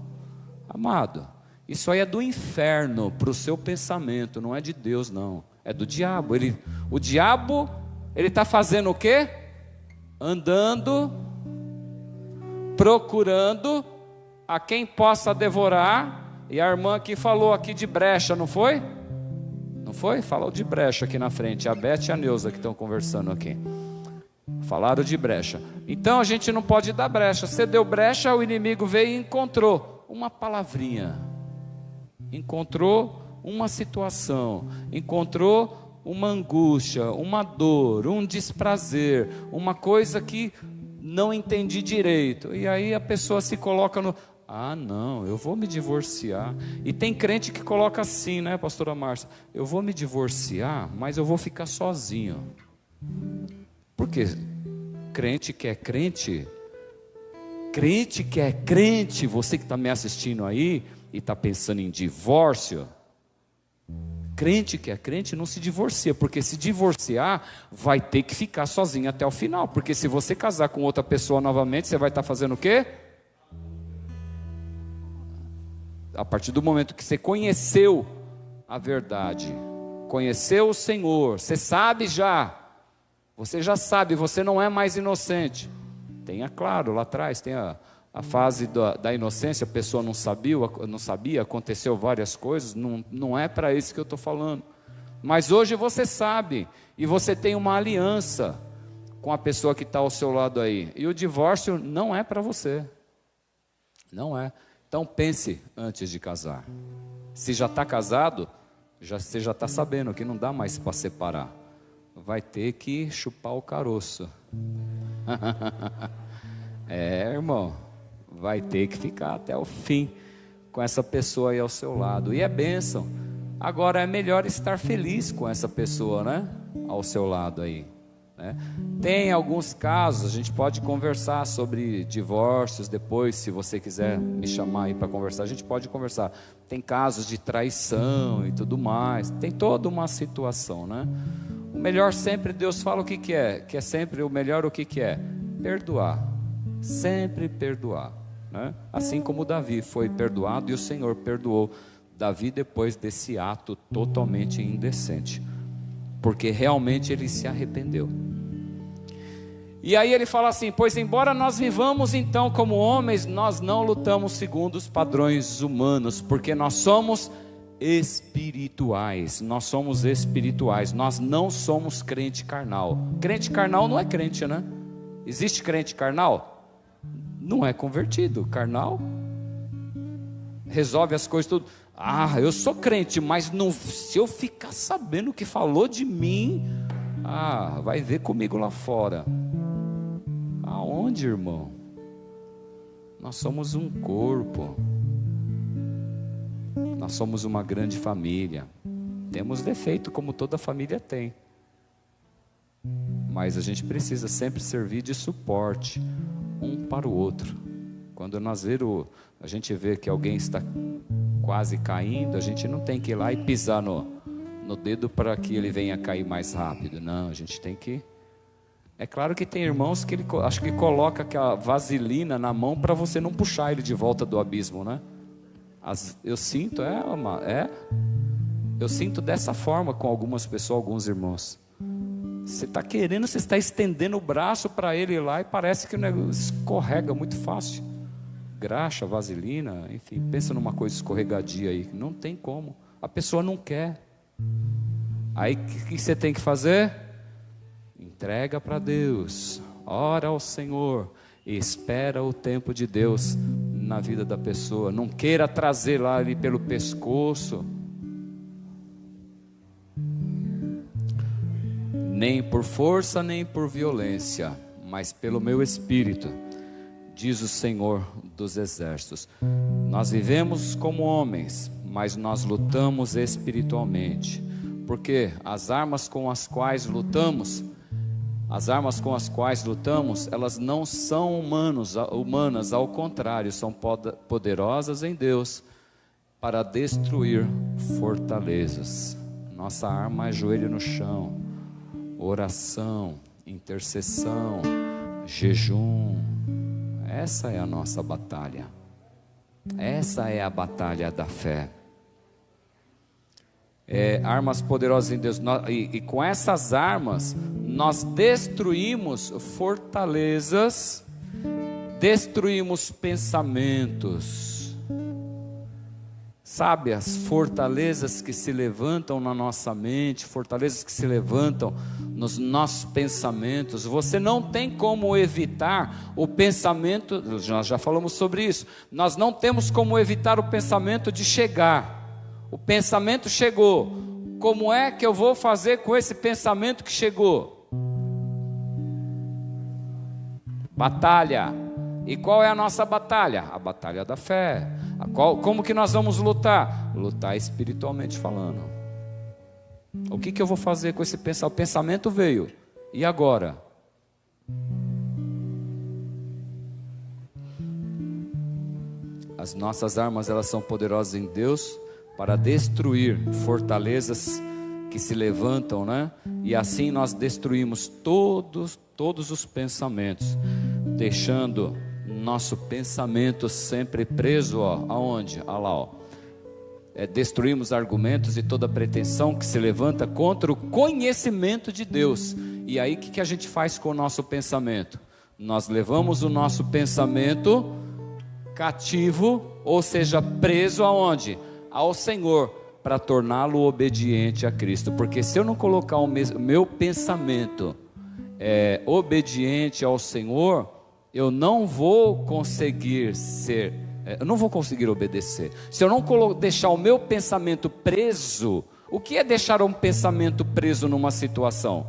amado, isso aí é do inferno para o seu pensamento, não é de Deus não, é do diabo. O diabo, ele está fazendo o quê? Andando, procurando a quem possa devorar. E a irmã aqui falou aqui de brecha, não foi? Não foi? Falou de brecha aqui na frente, a Beth e a Neuza que estão conversando aqui. Falaram de brecha. Então a gente não pode dar brecha. Você deu brecha, o inimigo veio e encontrou uma palavrinha, encontrou uma situação, encontrou uma angústia, uma dor, um desprazer, uma coisa que não entendi direito. E aí a pessoa se coloca no... não, eu vou me divorciar. E tem crente que coloca assim, né, pastora Márcia? Eu vou me divorciar, mas eu vou ficar sozinho. Porque crente que é crente, você que está me assistindo aí e está pensando em divórcio, crente que é crente não se divorcia, porque se divorciar vai ter que ficar sozinho até o final, porque se você casar com outra pessoa novamente, você vai estar fazendo o quê? A partir do momento que você conheceu a verdade, conheceu o Senhor, você sabe já, você já sabe, você não é mais inocente. Tenha claro, lá atrás tem a fase da inocência, a pessoa não sabia, aconteceu várias coisas, não é para isso que eu estou falando. Mas hoje você sabe, e você tem uma aliança com a pessoa que está ao seu lado aí. E o divórcio não é para você. Não é. Então pense antes de casar. Se já está casado, você já está sabendo que não dá mais para separar. Vai ter que chupar o caroço. Irmão, vai ter que ficar até o fim com essa pessoa aí ao seu lado. E é bênção. Agora é melhor estar feliz com essa pessoa, né? Ao seu lado aí, né? Tem alguns casos, a gente pode conversar sobre divórcios depois, se você quiser me chamar aí para conversar, a gente pode conversar. Tem casos de traição e tudo mais, tem toda uma situação, né? O melhor sempre, Deus fala o que é, que é sempre o melhor, o que é? Perdoar, sempre perdoar, né? Assim como Davi foi perdoado e o Senhor perdoou Davi depois desse ato totalmente indecente, porque realmente ele se arrependeu. E aí ele fala assim: pois embora nós vivamos então como homens, nós não lutamos segundo os padrões humanos, porque nós somos espirituais, nós não somos crente carnal. Crente carnal não é crente, né? Existe crente carnal? Não é convertido. Carnal resolve as coisas tudo. Eu sou crente, mas não, se eu ficar sabendo o que falou de mim, vai ver comigo lá fora. Aonde, irmão? Nós somos um corpo. Nós somos uma grande família. Temos defeito como toda família tem. Mas a gente precisa sempre servir de suporte um para o outro. Quando a gente vê que alguém está quase caindo, a gente não tem que ir lá e pisar no dedo para que ele venha cair mais rápido. Não, a gente tem que... É claro que tem irmãos que acho que coloca aquela vaselina na mão para você não puxar ele de volta do abismo, né? Eu sinto, eu sinto dessa forma com algumas pessoas, alguns irmãos. Você está estendendo o braço para ele ir lá e parece que o negócio escorrega muito fácil. Graxa, vaselina, enfim, pensa numa coisa escorregadia aí, não tem como, a pessoa não quer. Aí o que você tem que fazer? Entrega para Deus, ora ao Senhor, e espera o tempo de Deus na vida da pessoa. Não queira trazer lá ali pelo pescoço, nem por força, nem por violência, mas pelo meu espírito, diz o Senhor dos exércitos. Nós vivemos como homens, mas nós lutamos espiritualmente, porque as armas com as quais lutamos, elas não são humanas, ao contrário, são poderosas em Deus para destruir fortalezas. Nossa arma é joelho no chão, oração, intercessão, jejum. Essa é a nossa batalha. Essa é a batalha da fé. Armas poderosas em Deus. E com essas armas nós destruímos fortalezas, destruímos pensamentos. Sabe, as fortalezas que se levantam na nossa mente, fortalezas que se levantam nos nossos pensamentos. Você não tem como evitar o pensamento, nós já falamos sobre isso. Nós não temos como evitar o pensamento de chegar. O pensamento chegou. Como é que eu vou fazer com esse pensamento que chegou? Batalha. E qual é a nossa batalha? A batalha da fé. Como que nós vamos lutar? Lutar espiritualmente falando. O que eu vou fazer com esse pensamento? O pensamento veio. E agora? As nossas armas, elas são poderosas em Deus para destruir fortalezas que se levantam, né? E assim nós destruímos todos os pensamentos, deixando nosso pensamento sempre preso, aonde? Lá, destruímos argumentos e toda pretensão que se levanta contra o conhecimento de Deus. E aí o que a gente faz com o nosso pensamento? Nós levamos o nosso pensamento cativo, ou seja, preso aonde? Ao Senhor, para torná-lo obediente a Cristo. Porque se eu não colocar o meu pensamento obediente ao Senhor, eu não vou conseguir ser Eu não vou conseguir obedecer. Se eu não deixar o meu pensamento preso, o que é deixar um pensamento preso numa situação?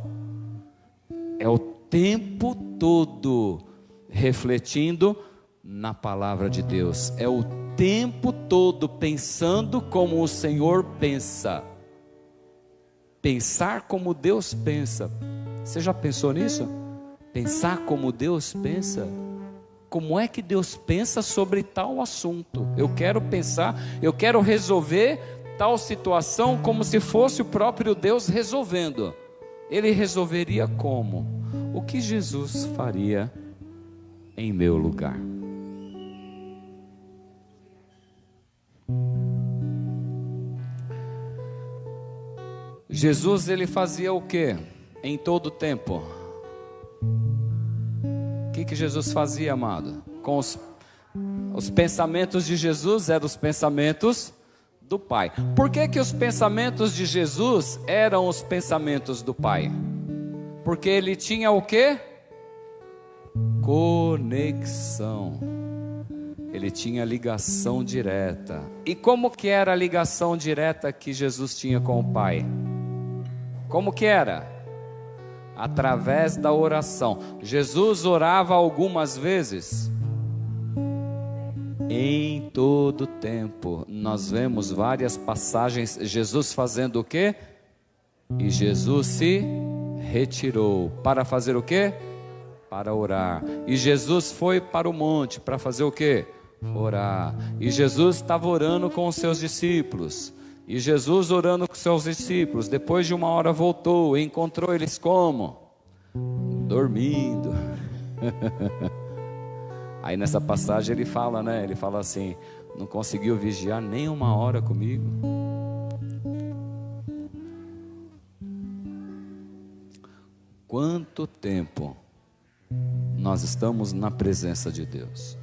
É o tempo todo refletindo na palavra de Deus. É o tempo todo pensando como o Senhor pensa. Pensar como Deus pensa. Você já pensou nisso? Pensar como Deus pensa? Como é que Deus pensa sobre tal assunto? Eu quero pensar, eu quero resolver tal situação como se fosse o próprio Deus resolvendo. Ele resolveria como? O que Jesus faria em meu lugar? Jesus, ele fazia o que em todo o tempo? O que Jesus fazia, amado? Com os pensamentos de Jesus eram os pensamentos do Pai. Por que os pensamentos de Jesus eram os pensamentos do Pai? Porque ele tinha o que? Conexão. Ele tinha ligação direta. E como que era a ligação direta que Jesus tinha com o Pai? Como que era? Através da oração. Jesus orava algumas vezes? Em todo tempo. Nós vemos várias passagens, Jesus fazendo o quê? E Jesus se retirou. Para fazer o quê? Para orar. E Jesus foi para o monte, para fazer o quê? Orar. E Jesus estava orando com os seus discípulos. E Jesus orando com seus discípulos, depois de uma hora voltou e encontrou eles como? Dormindo. Aí nessa passagem ele fala, né? Ele fala assim: não conseguiu vigiar nem uma hora comigo. Quanto tempo nós estamos na presença de Deus?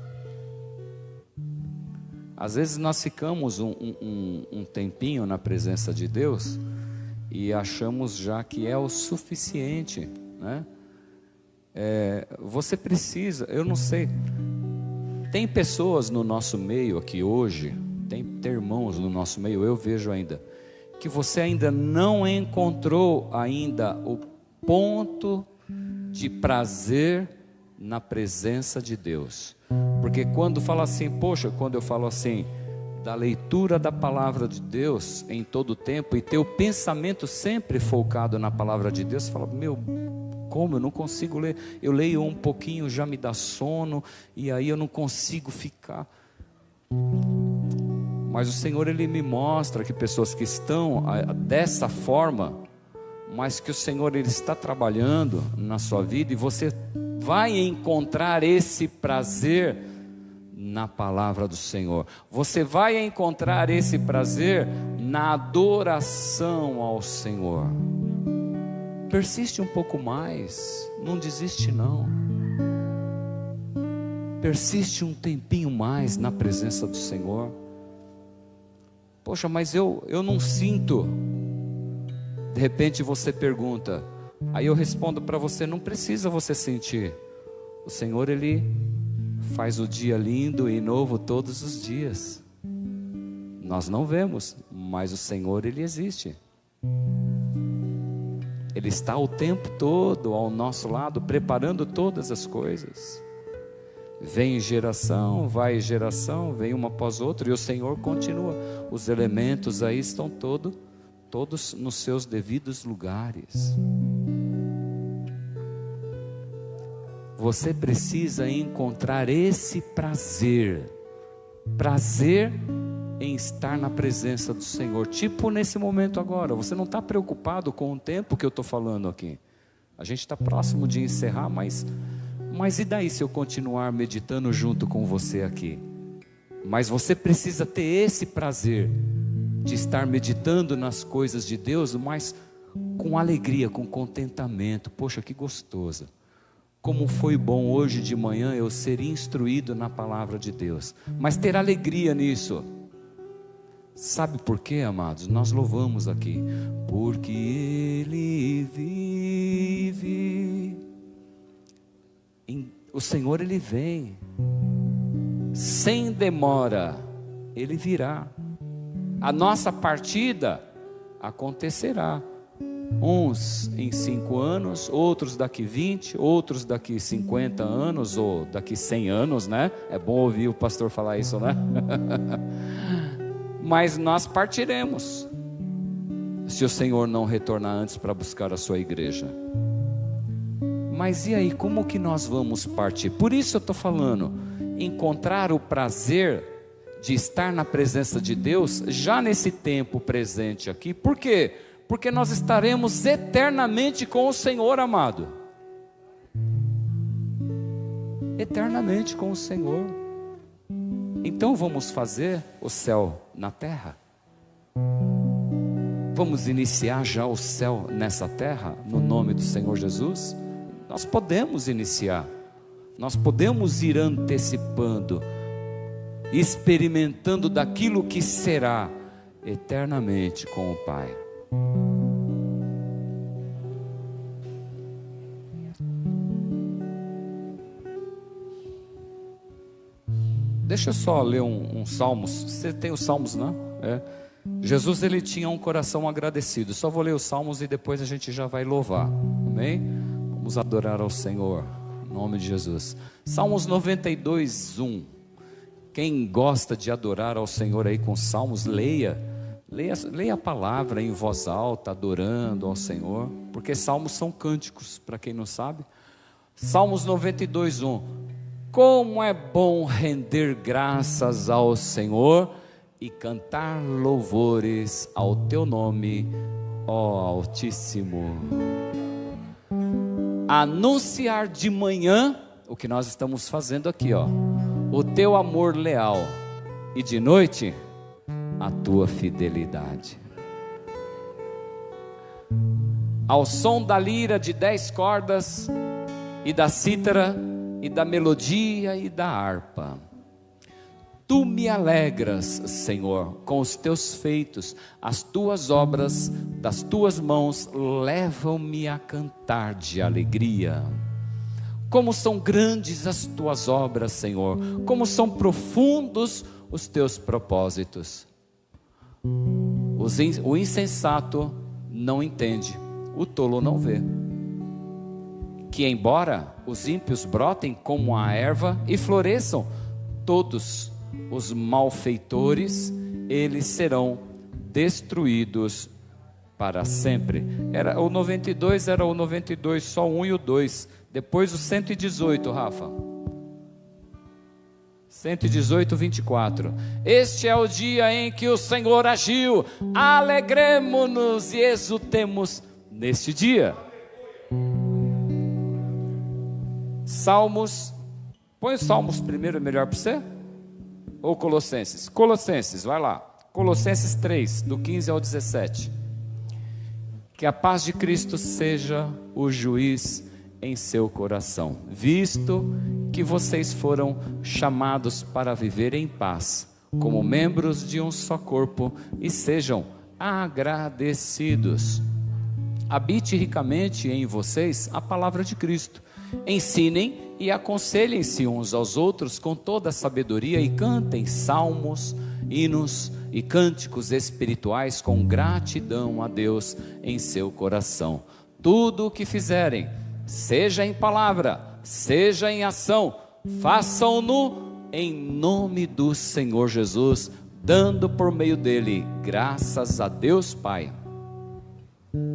Às vezes nós ficamos um tempinho na presença de Deus e achamos já que é o suficiente, né? Você precisa, eu não sei, tem pessoas no nosso meio aqui hoje, tem irmãos no nosso meio, eu vejo ainda, que você ainda não encontrou ainda o ponto de prazer na presença de Deus. Porque quando fala assim, poxa, quando eu falo assim, da leitura da palavra de Deus em todo o tempo, e ter o pensamento sempre focado na palavra de Deus, você fala, meu, como eu não consigo ler? Eu leio um pouquinho, já me dá sono, e aí eu não consigo ficar. Mas o Senhor, Ele me mostra que pessoas que estão dessa forma, mas que o Senhor, Ele está trabalhando na sua vida, e você vai encontrar esse prazer na palavra do Senhor. Você vai encontrar esse prazer na adoração ao Senhor. Persiste um pouco mais, não desiste não. Persiste um tempinho mais na presença do Senhor. Poxa, mas eu não sinto. De repente você pergunta, aí eu respondo para você, não precisa você sentir. O Senhor, Ele faz o dia lindo e novo todos os dias. Nós não vemos, mas o Senhor, Ele existe. Ele está o tempo todo ao nosso lado, preparando todas as coisas. Vem geração, vai geração, vem uma após outra, e o Senhor continua. Os elementos aí estão todos nos seus devidos lugares. Você precisa encontrar esse prazer em estar na presença do Senhor, tipo nesse momento agora. Você não está preocupado com o tempo que eu estou falando aqui. A gente está próximo de encerrar, mas e daí se eu continuar meditando junto com você aqui? Mas você precisa ter esse prazer de estar meditando nas coisas de Deus, mas com alegria, com contentamento. Poxa, que gostoso. Como foi bom hoje de manhã eu ser instruído na palavra de Deus, mas ter alegria nisso. Sabe por quê, amados? Nós louvamos aqui, porque Ele vive. O Senhor, Ele vem. sem demora, Ele virá. A nossa partida acontecerá. Uns em 5 anos, outros daqui 20, outros daqui 50 anos, ou daqui 100 anos, né? É bom ouvir o pastor falar isso, né? Mas nós partiremos, se o Senhor não retornar antes para buscar a sua igreja. Mas e aí, como que nós vamos partir? Por isso eu estou falando, encontrar o prazer de estar na presença de Deus, já nesse tempo presente aqui. Por quê? Porque nós estaremos eternamente com o Senhor, amado. Eternamente com o Senhor. Então vamos fazer o céu na terra. Vamos iniciar já o céu nessa terra, no nome do Senhor Jesus? Nós podemos iniciar. Nós podemos ir antecipando, experimentando daquilo que será eternamente com o Pai. Deixa eu só ler um Salmos. Você tem os Salmos, não? Jesus, ele tinha um coração agradecido. Só vou ler os Salmos e depois a gente já vai louvar. Amém? Vamos adorar ao Senhor, em nome de Jesus. Salmos 92, 1. Quem gosta de adorar ao Senhor aí com Salmos, leia a palavra em voz alta, adorando ao Senhor, porque Salmos são cânticos, para quem não sabe. Salmos 92, 1. Como é bom render graças ao Senhor e cantar louvores ao teu nome, ó Altíssimo. Anunciar de manhã o que nós estamos fazendo aqui, ó, o teu amor leal, e de noite a tua fidelidade. Ao som da lira de 10 cordas e da cítara e da melodia e da harpa, tu me alegras, Senhor, com os teus feitos. As tuas obras das tuas mãos levam-me a cantar de alegria. Como são grandes as tuas obras, Senhor, como são profundos os teus propósitos. O insensato não entende, o tolo não vê. Que embora os ímpios brotem como a erva e floresçam, todos os malfeitores, eles serão destruídos para sempre. O 92 era o 92, só o 1 e o 2. Depois o 118, Rafa. 118, 24. Este é o dia em que o Senhor agiu. Alegremo-nos e exultemos neste dia. Salmos. Põe os Salmos primeiro, é melhor para você? Ou Colossenses? Colossenses, vai lá. Colossenses 3, do 15 ao 17. Que a paz de Cristo seja o juiz em seu coração, visto que vocês foram chamados para viver em paz, como membros de um só corpo, e sejam agradecidos. Habite ricamente em vocês a palavra de Cristo. Ensinem e aconselhem-se uns aos outros com toda a sabedoria, e cantem salmos, hinos e cânticos espirituais com gratidão a Deus em seu coração. Tudo o que fizerem, seja em palavra, seja em ação, façam-no em nome do Senhor Jesus, dando por meio dele graças a Deus Pai.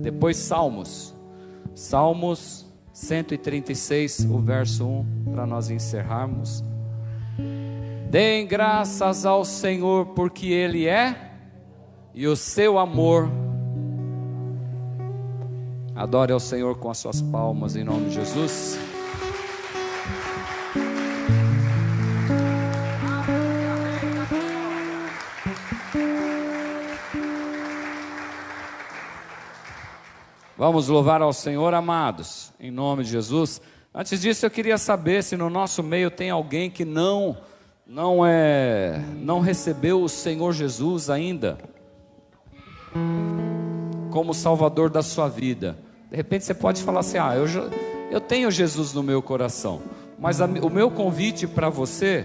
Depois Salmos 136, o verso 1, para nós encerrarmos. Deem graças ao Senhor, porque Ele é, e o seu amor. Adore ao Senhor com as suas palmas, em nome de Jesus. Vamos louvar ao Senhor, amados, em nome de Jesus. Antes disso, eu queria saber se no nosso meio tem alguém que não recebeu o Senhor Jesus ainda como Salvador da sua vida. De repente você pode falar assim: eu tenho Jesus no meu coração, mas o meu convite para você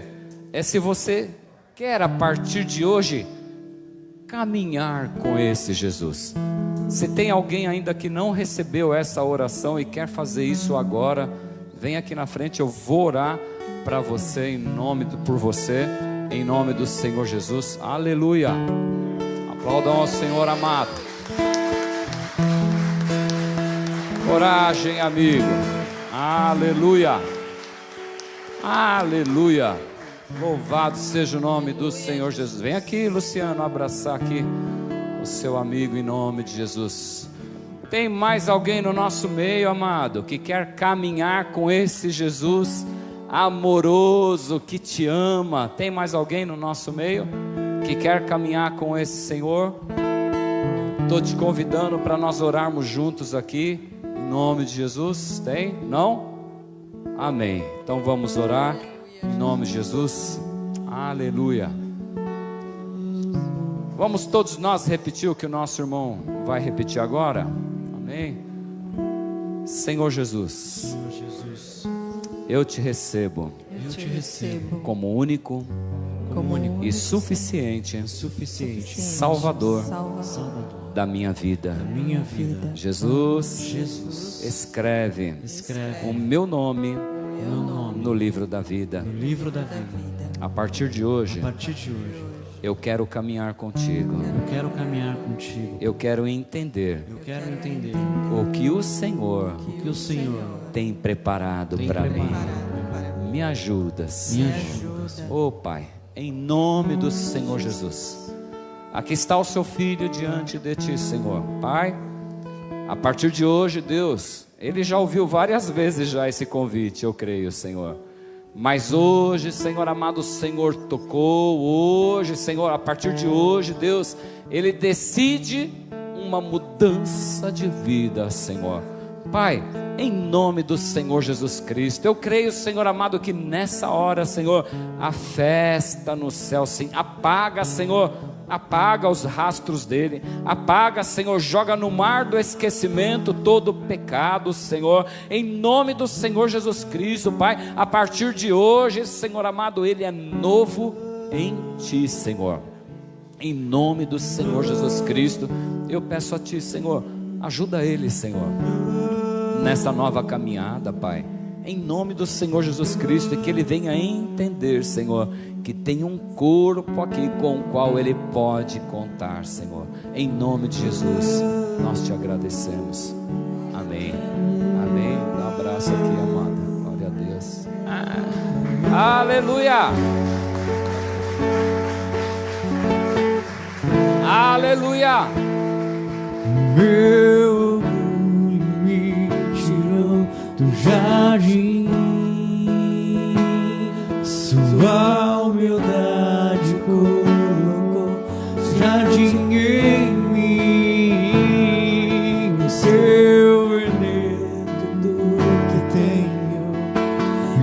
é se você quer a partir de hoje caminhar com esse Jesus. Se tem alguém ainda que não recebeu essa oração e quer fazer isso agora, vem aqui na frente, eu vou orar para você por você, em nome do Senhor Jesus. Aleluia. Aplaudam ao Senhor amado. Coragem, amigo. Aleluia. Aleluia. Louvado seja o nome do Senhor Jesus. Vem aqui, Luciano, abraçar aqui o seu amigo em nome de Jesus. Tem mais alguém no nosso meio, amado, que quer caminhar com esse Jesus amoroso que te ama? Tem mais alguém no nosso meio que quer caminhar com esse Senhor? Estou te convidando para nós orarmos juntos aqui, em nome de Jesus. Tem? Não? Amém. Então vamos orar em nome de Jesus. Aleluia. Vamos todos nós repetir o que o nosso irmão vai repetir agora. Amém. Senhor Jesus, eu te recebo como único e suficiente Salvador da minha vida. Jesus, escreve o meu nome no livro da vida. A partir de hoje, eu quero caminhar contigo. Eu quero entender o que o Senhor tem preparado para mim. Me ajudas. Oh Pai, em nome do Senhor Jesus. Aqui está o seu filho diante de ti, Senhor. Pai, a partir de hoje, Deus, ele já ouviu várias vezes já esse convite, eu creio, Senhor. Mas hoje, Senhor amado, o Senhor tocou. Hoje, Senhor, a partir de hoje, Deus, ele decide uma mudança de vida, Senhor. Pai, em nome do Senhor Jesus Cristo, eu creio, Senhor amado, que nessa hora, Senhor, a festa no céu, sim, apaga, Senhor, apaga os rastros dele, apaga, Senhor, joga no mar do esquecimento todo o pecado, Senhor, em nome do Senhor Jesus Cristo, Pai, a partir de hoje, Senhor amado, ele é novo em ti, Senhor, em nome do Senhor Jesus Cristo, eu peço a ti, Senhor, ajuda ele, Senhor, nessa nova caminhada, Pai, em nome do Senhor Jesus Cristo, e que ele venha entender, Senhor, que tem um corpo aqui com o qual ele pode contar, Senhor, em nome de Jesus, nós te agradecemos, amém, amém, dá um abraço aqui, amada, glória a Deus, aleluia, aleluia, meu orgulho me tirou do jardim, sua humildade colocou jardim em mim, seu veneno tudo que tenho,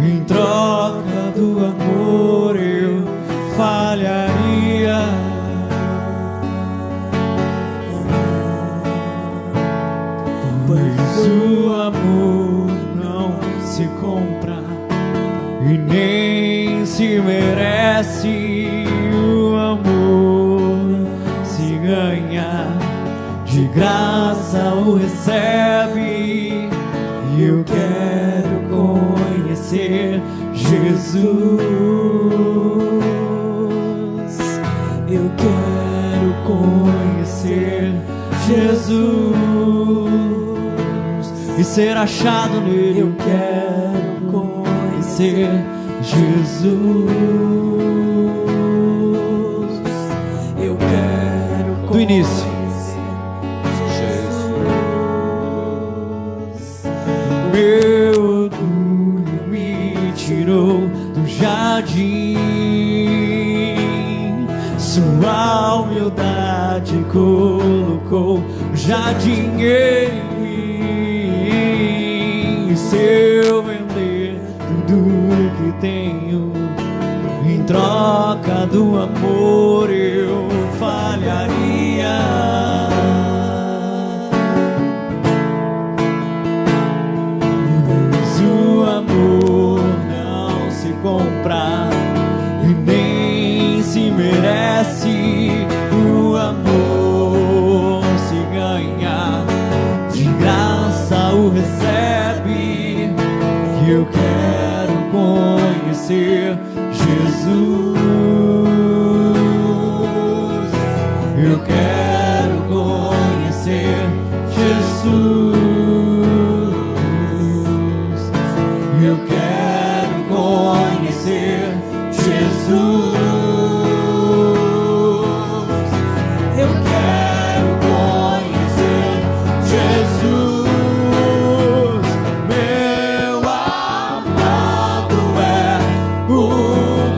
em troca do amor eu falharia. Pois o amor não se compra e nem se merece. O amor se ganha, de graça o recebe. E eu quero conhecer Jesus. Eu quero conhecer Jesus e ser achado nele. Eu quero conhecer Jesus. Eu quero conhecer do início. Jesus. Meu orgulho me tirou do jardim, sua humildade colocou jardim em mim. Se eu vender tudo que tenho, em troca do amor eu falharia. Mas o amor não se compra e nem merece, o amor se ganha, de graça o recebe, que eu quero conhecer Jesus. Eu quero conhecer Jesus. Eu quero conhecer Jesus. Eu quero conhecer Jesus. Meu amado é o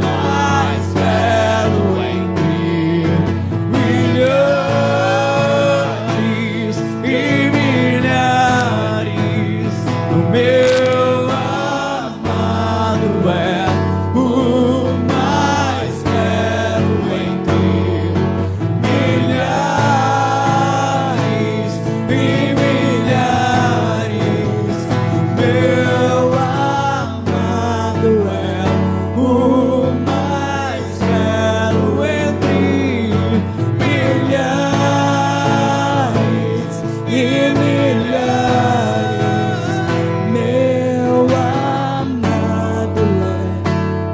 mais belo entre milhares e milhares. O meu amado é o mais belo entre milhares e milhares. Meu amado é o mais belo entre milhares e milhares. Meu amado é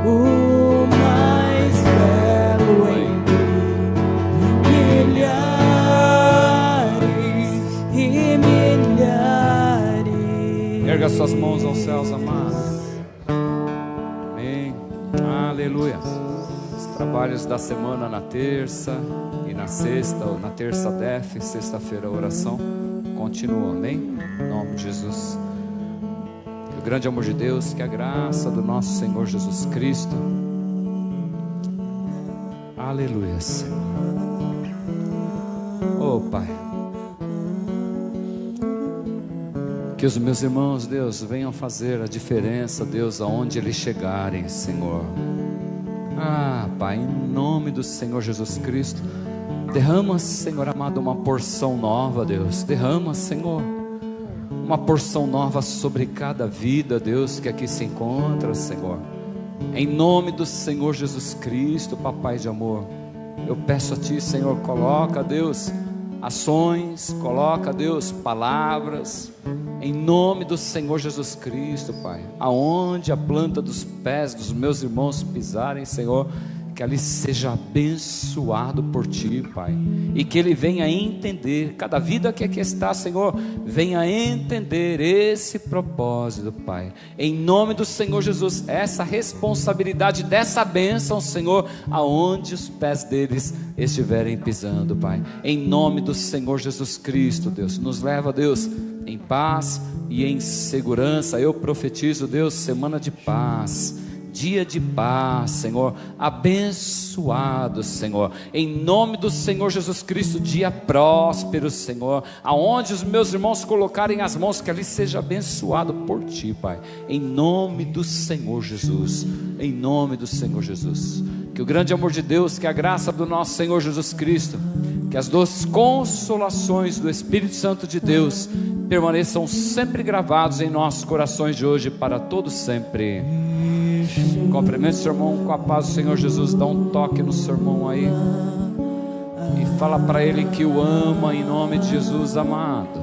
o mais belo entre milhares e milhares. Erga suas mãos aos céus, amados. Amém. Aleluia. Os trabalhos da semana na terça e na sexta, ou na terça DEF, sexta-feira oração, continuam, amém? Em nome de Jesus. Que o grande amor de Deus, que a graça do nosso Senhor Jesus Cristo, aleluia, Senhor. Oh Pai, que os meus irmãos, Deus, venham fazer a diferença, Deus, aonde eles chegarem, Senhor. Ah, Pai, em nome do Senhor Jesus Cristo, derrama, Senhor amado, uma porção nova, Deus. Derrama, Senhor, uma porção nova sobre cada vida, Deus, que aqui se encontra, Senhor. Em nome do Senhor Jesus Cristo, Papai de amor, eu peço a Ti, Senhor, coloca, Deus, ações, coloca, Deus, palavras, em nome do Senhor Jesus Cristo, Pai, aonde a planta dos pés dos meus irmãos pisarem, Senhor, que ali seja abençoado por Ti, Pai, e que ele venha entender, cada vida que aqui está, Senhor, venha entender esse propósito, Pai, em nome do Senhor Jesus, essa responsabilidade dessa bênção, Senhor, aonde os pés deles estiverem pisando, Pai, em nome do Senhor Jesus Cristo, Deus, nos leva, Deus, em paz e em segurança. Eu profetizo, Deus, semana de paz, dia de paz, Senhor, abençoado, Senhor, em nome do Senhor Jesus Cristo, dia próspero, Senhor, aonde os meus irmãos colocarem as mãos, que ali seja abençoado por Ti, Pai, em nome do Senhor Jesus, em nome do Senhor Jesus. Que o grande amor de Deus, que a graça do nosso Senhor Jesus Cristo, que as duas consolações do Espírito Santo de Deus permaneçam sempre gravados em nossos corações de hoje para todo sempre. Cumprimente seu irmão com a paz do Senhor Jesus. Dá um toque no seu irmão aí e fala para ele que o ama em nome de Jesus, amado.